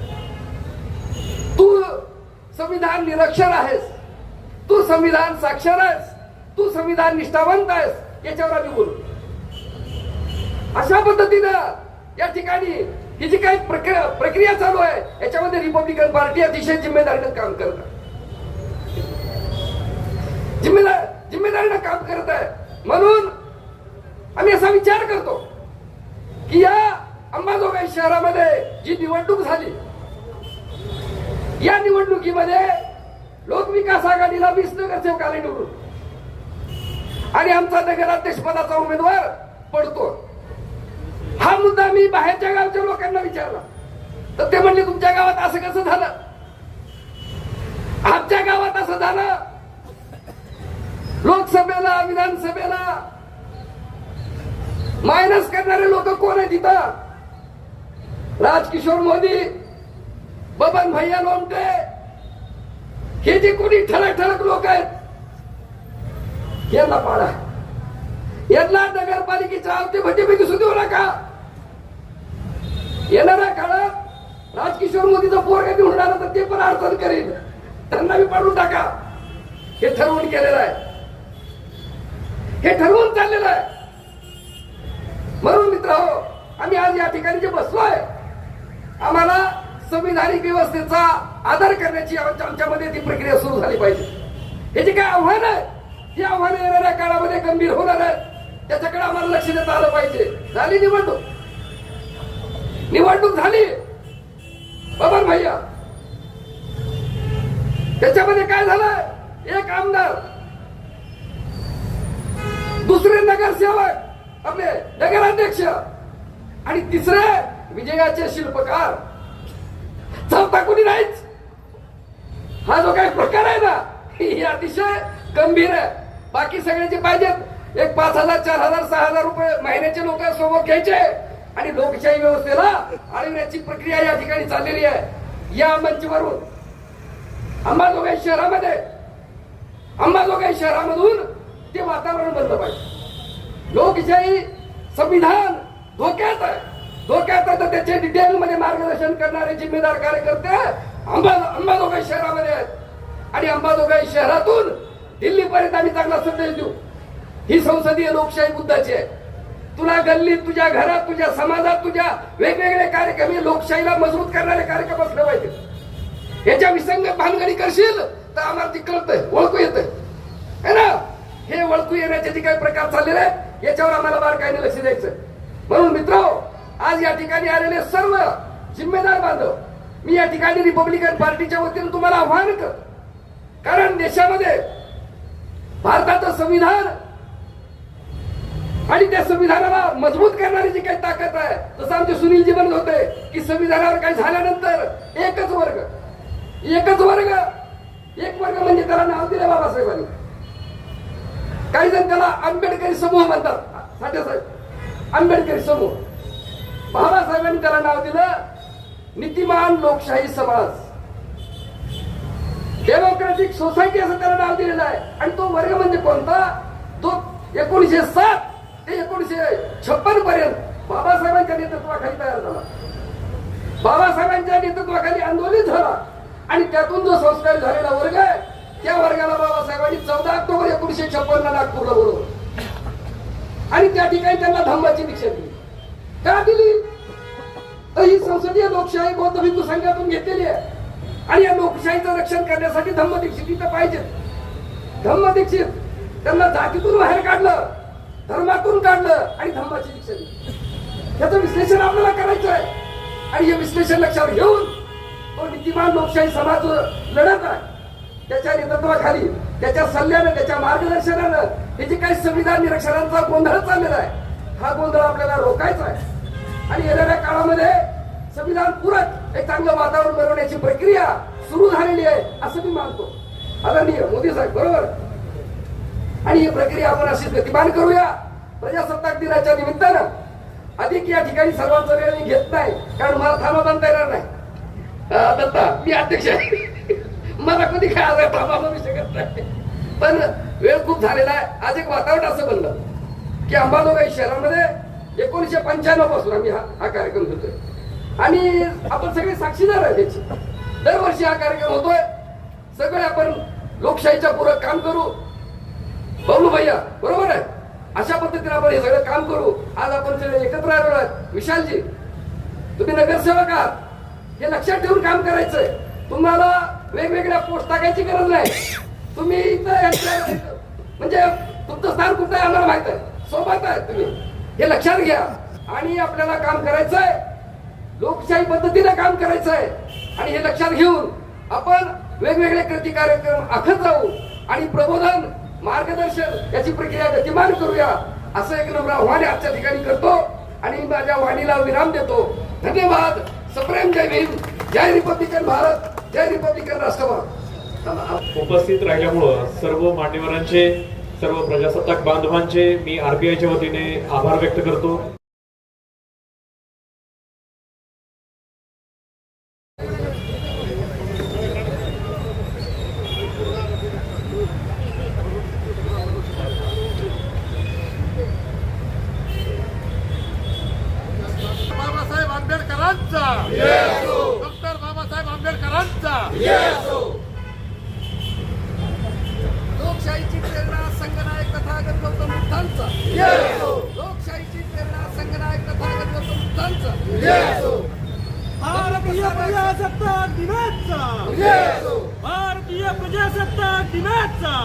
तू संविधान निरक्षर आहेस, तू संविधान साक्षर आहेस, तू संविधान निष्ठावंत आहेस, याच्यावर आम्ही बोलू. अशा पद्धतीनं या ठिकाणी ही जी काही प्रक्रिया चालू आहे याच्यामध्ये रिपब्लिकन पार्टी अतिशय जिम्मेदारीनं काम करत आहे, जिम्मेदारीनं काम करत आहे. म्हणून आम्ही असा विचार करतो की या अंबाजोगाई शहरामध्ये जी निवडणूक झाली, या निवडणुकीमध्ये लोकविकास आघाडीला 20 नगरसेवक आले निवडून आणि आमचा नगराध्यक्ष पदाचा उमेदवार पडतो. हा मुद्दा मी बाहेरच्या गावच्या लोकांना विचारला तर ते म्हणले तुमच्या गावात असं कसं झालं, आमच्या गावात असं झालं. लोकसभेला विधानसभेला मायनस करणारे लोक कोण आहेत तिथं? राजकिशोर मोदी, बबन भैया लोमटे, हे जे कोणी ठळक ठळक लोक आहेत यांना पाडा, यांना नगरपालिकेच्या आवतेभटीपैकी सुद्धा देऊ नका. येणाऱ्या काळात राजकिशोर मोदीचं पोरगा निवडून आलं तर ते पण अडचण करेल, त्यांना मी पाडून टाका. हे ठरवून केलेलं आहे, हे ठरवून चाललेलं आहे. म्हणून मित्रांनो, आम्ही आज या ठिकाणी जे बसलोय, आम्हाला संविधानिक व्यवस्थेचा आदर करण्याची आमच्यामध्ये ती प्रक्रिया सुरू झाली पाहिजे. हे जे काय आव्हान आहे, ही आव्हानं येणाऱ्या काळामध्ये गंभीर होणार आहेत, त्याच्याकडे आम्हाला लक्ष देता आलं पाहिजे. झाली निवडणूक झाली बबन भैया, त्याच्यामध्ये काय झालं? एक आमदार, दुसरे नगरसेवक, आपले नगराध्यक्ष आणि तिसरे विजयाचे शिल्पकार, चौथा कोणी नाहीच. हा जो काही प्रकार आहे ना, ही अतिशय गंभीर आहे. बाकी सगळे जे पाहिजेत एक 5,000, 4,000, 6,000 रुपये महिन्याचे लोक समोर घ्यायचे आणि लोकशाही व्यवस्थेला आळवण्याची प्रक्रिया या ठिकाणी चाललेली आहे. या मंचवरून अंबाजोगाई शहरामधून ते वातावरण बनलं पाहिजे. लोकशाही संविधान धोक्यात आहे तर त्याचे डिटेल मध्ये मार्गदर्शन करणारे जिम्मेदार कार्यकर्ते अंबाजोगाई शहरामध्ये आहेत. आणि अंबाजोगाई शहरातून दिल्लीपर्यंत आम्ही चांगला संदेश देऊ. ही संसदीय लोकशाही मुद्दाची आहे. तुला गल्लीत, तुझ्या घरात, तुझ्या समाजात, तुझ्या वेगवेगळे कार्यक्रम, हे लोकशाहीला मजबूत करणारे कार्यक्रम असले पाहिजे. याच्या विसंगत भानगडी करशील तर आम्हाला ती कळतंय, ओळखू येतंय है ना. हे ओळखू येण्याचे जे काही प्रकार चाललेले आहेत याच्यावर आम्हाला बारकाईने लक्ष द्यायचं. म्हणून मित्रांनो, आज या ठिकाणी आलेले सर्व जिम्मेदार बांधव, मी या ठिकाणी रिपब्लिकन पार्टीच्या वतीने तुम्हाला आव्हान करतो. कारण देशामध्ये भारताचं संविधान आणि त्या संविधानाला मजबूत करणारी जी काही ताकद आहे, जसं आमचे सुनीलजी म्हणत होते की संविधानावर काही झाल्यानंतर एक वर्ग म्हणजे त्याला नाव दिलं बाबासाहेबांनी. काही जण त्याला आंबेडकरी समूह म्हणतात. साठेसाहेब आंबेडकरी समूह, बाबासाहेबांनी त्याला नाव दिलं नीतिमान लोकशाही समाज, डेमोक्रेटिक सोसायटी असं त्याला नाव दिलेलं आहे. आणि तो वर्ग म्हणजे कोणता? तो 1907 ते 1956 पर्यंत बाबासाहेबांच्या नेतृत्वाखाली तयार झाला, बाबासाहेबांच्या नेतृत्वाखाली आंदोलित झाला. आणि त्यातून जो संस्कार झालेला वर्ग आहे, त्या वर्गाला बाबासाहेबांनी 14 ऑक्टोबर 1956 नागपूरला बोलवलं आणि त्या ठिकाणी त्यांना धम्माची दीक्षा दिली. का दिली? तर ही संसदीय लोकशाही बौद्ध भिक्खू संघातून घेतलेली आहे आणि या लोकशाहीचं रक्षण करण्यासाठी धम्मदीक्षित इथं पाहिजे. धम्मदीक्षित त्यांना जातीतून बाहेर काढलं, धर्मातून काढलं आणि धम्माची दीक्षा दिली. याचं विश्लेषण आपल्याला करायचं आहे आणि हे विश्लेषण लक्षात घेऊन तो नीतिमान लोकशाही समाज लढत आहे, त्याच्या नेतृत्वाखाली, त्याच्या सल्ल्यानं, त्याच्या मार्गदर्शनानं हे जे काही संविधान निरीक्षणांचा गोंधळ चाललेला आहे, हा गोंधळ आपल्याला रोखायचा आहे. आणि येणाऱ्या काळामध्ये संविधान पूरक एक चांगलं वातावरण बनवण्याची प्रक्रिया सुरू झालेली आहे असं मी मानतो. आदरणीय मोदी साहेब बरोबर. आणि ही प्रक्रिया आपण अशीच गतिमान करूया. प्रजासत्ताक दिनाच्या निमित्तानं अधिक या ठिकाणी सर्वांचा वेळ मी घेत नाही, कारण मला थांबा बांधता येणार नाही. दत्ता, मी अध्यक्ष आहे, मला कधी काय आज थांबा म्हणू शकत नाही. पण वेळ खूप झालेला आहे. आज एक वातावरण असं बनलं की अंबाजोगाई शहरामध्ये 1995 पासून आम्ही हा कार्यक्रम घेतोय आणि आपण सगळे साक्षीदार आहे त्याची. दरवर्षी हा कार्यक्रम होतोय. सगळे आपण लोकशाहीच्या पूरक काम करू. बबलू भैया बरोबर आहे, अशा पद्धतीने आपण हे सगळं काम करू. आज आपण सगळे एकत्र आलेलो आहेत. विशालजी, तुम्ही नगरसेवक आहात, हे लक्षात ठेवून काम करायचंय. तुम्हाला वेगवेगळ्या पोस्ट टाकायची गरज नाही. तुम्ही इथं म्हणजे तुमचं स्थान कुठं आहे आम्हाला माहित आहे, सोबत आहे तुम्ही, हे लक्षात घ्या. आणि आपल्याला काम करायचंय, लोकशाही पद्धतीने काम करायचंय. आणि हे लक्षात घेऊन आपण वेगवेगळे कृती कार्यक्रम आखत जाऊ आणि प्रबोधन मार्गदर्शन याची प्रक्रिया गतिमान करूया, असं एक नम्र आव्हान आजच्या ठिकाणी करतो आणि माझ्या वाणीला विराम देतो. धन्यवाद. सप्रेम जय भीम. जय रिपब्लिकन भारत. जय रिपब्लिकन राष्ट्रवाद. उपस्थित राहिल्यामुळं सर्व मान्यवरांचे, सर्व प्रजासत्ताक बांधवांचे मी आरपीआयच्या वतीने आभार व्यक्त करतो. बाबासाहेब आंबेडकरांचा, डॉक्टर बाबासाहेब आंबेडकरांचा. लोकशाहीची प्रेरणा संगनायक तथागत गौतम बुद्धांचा. लोकशाहीची प्रेरणा संगनायक तथागत गौतम बुद्धांचा. भारतीय प्रजासत्ताक दिनाचा, भारतीय प्रजासत्ताक दिनाचा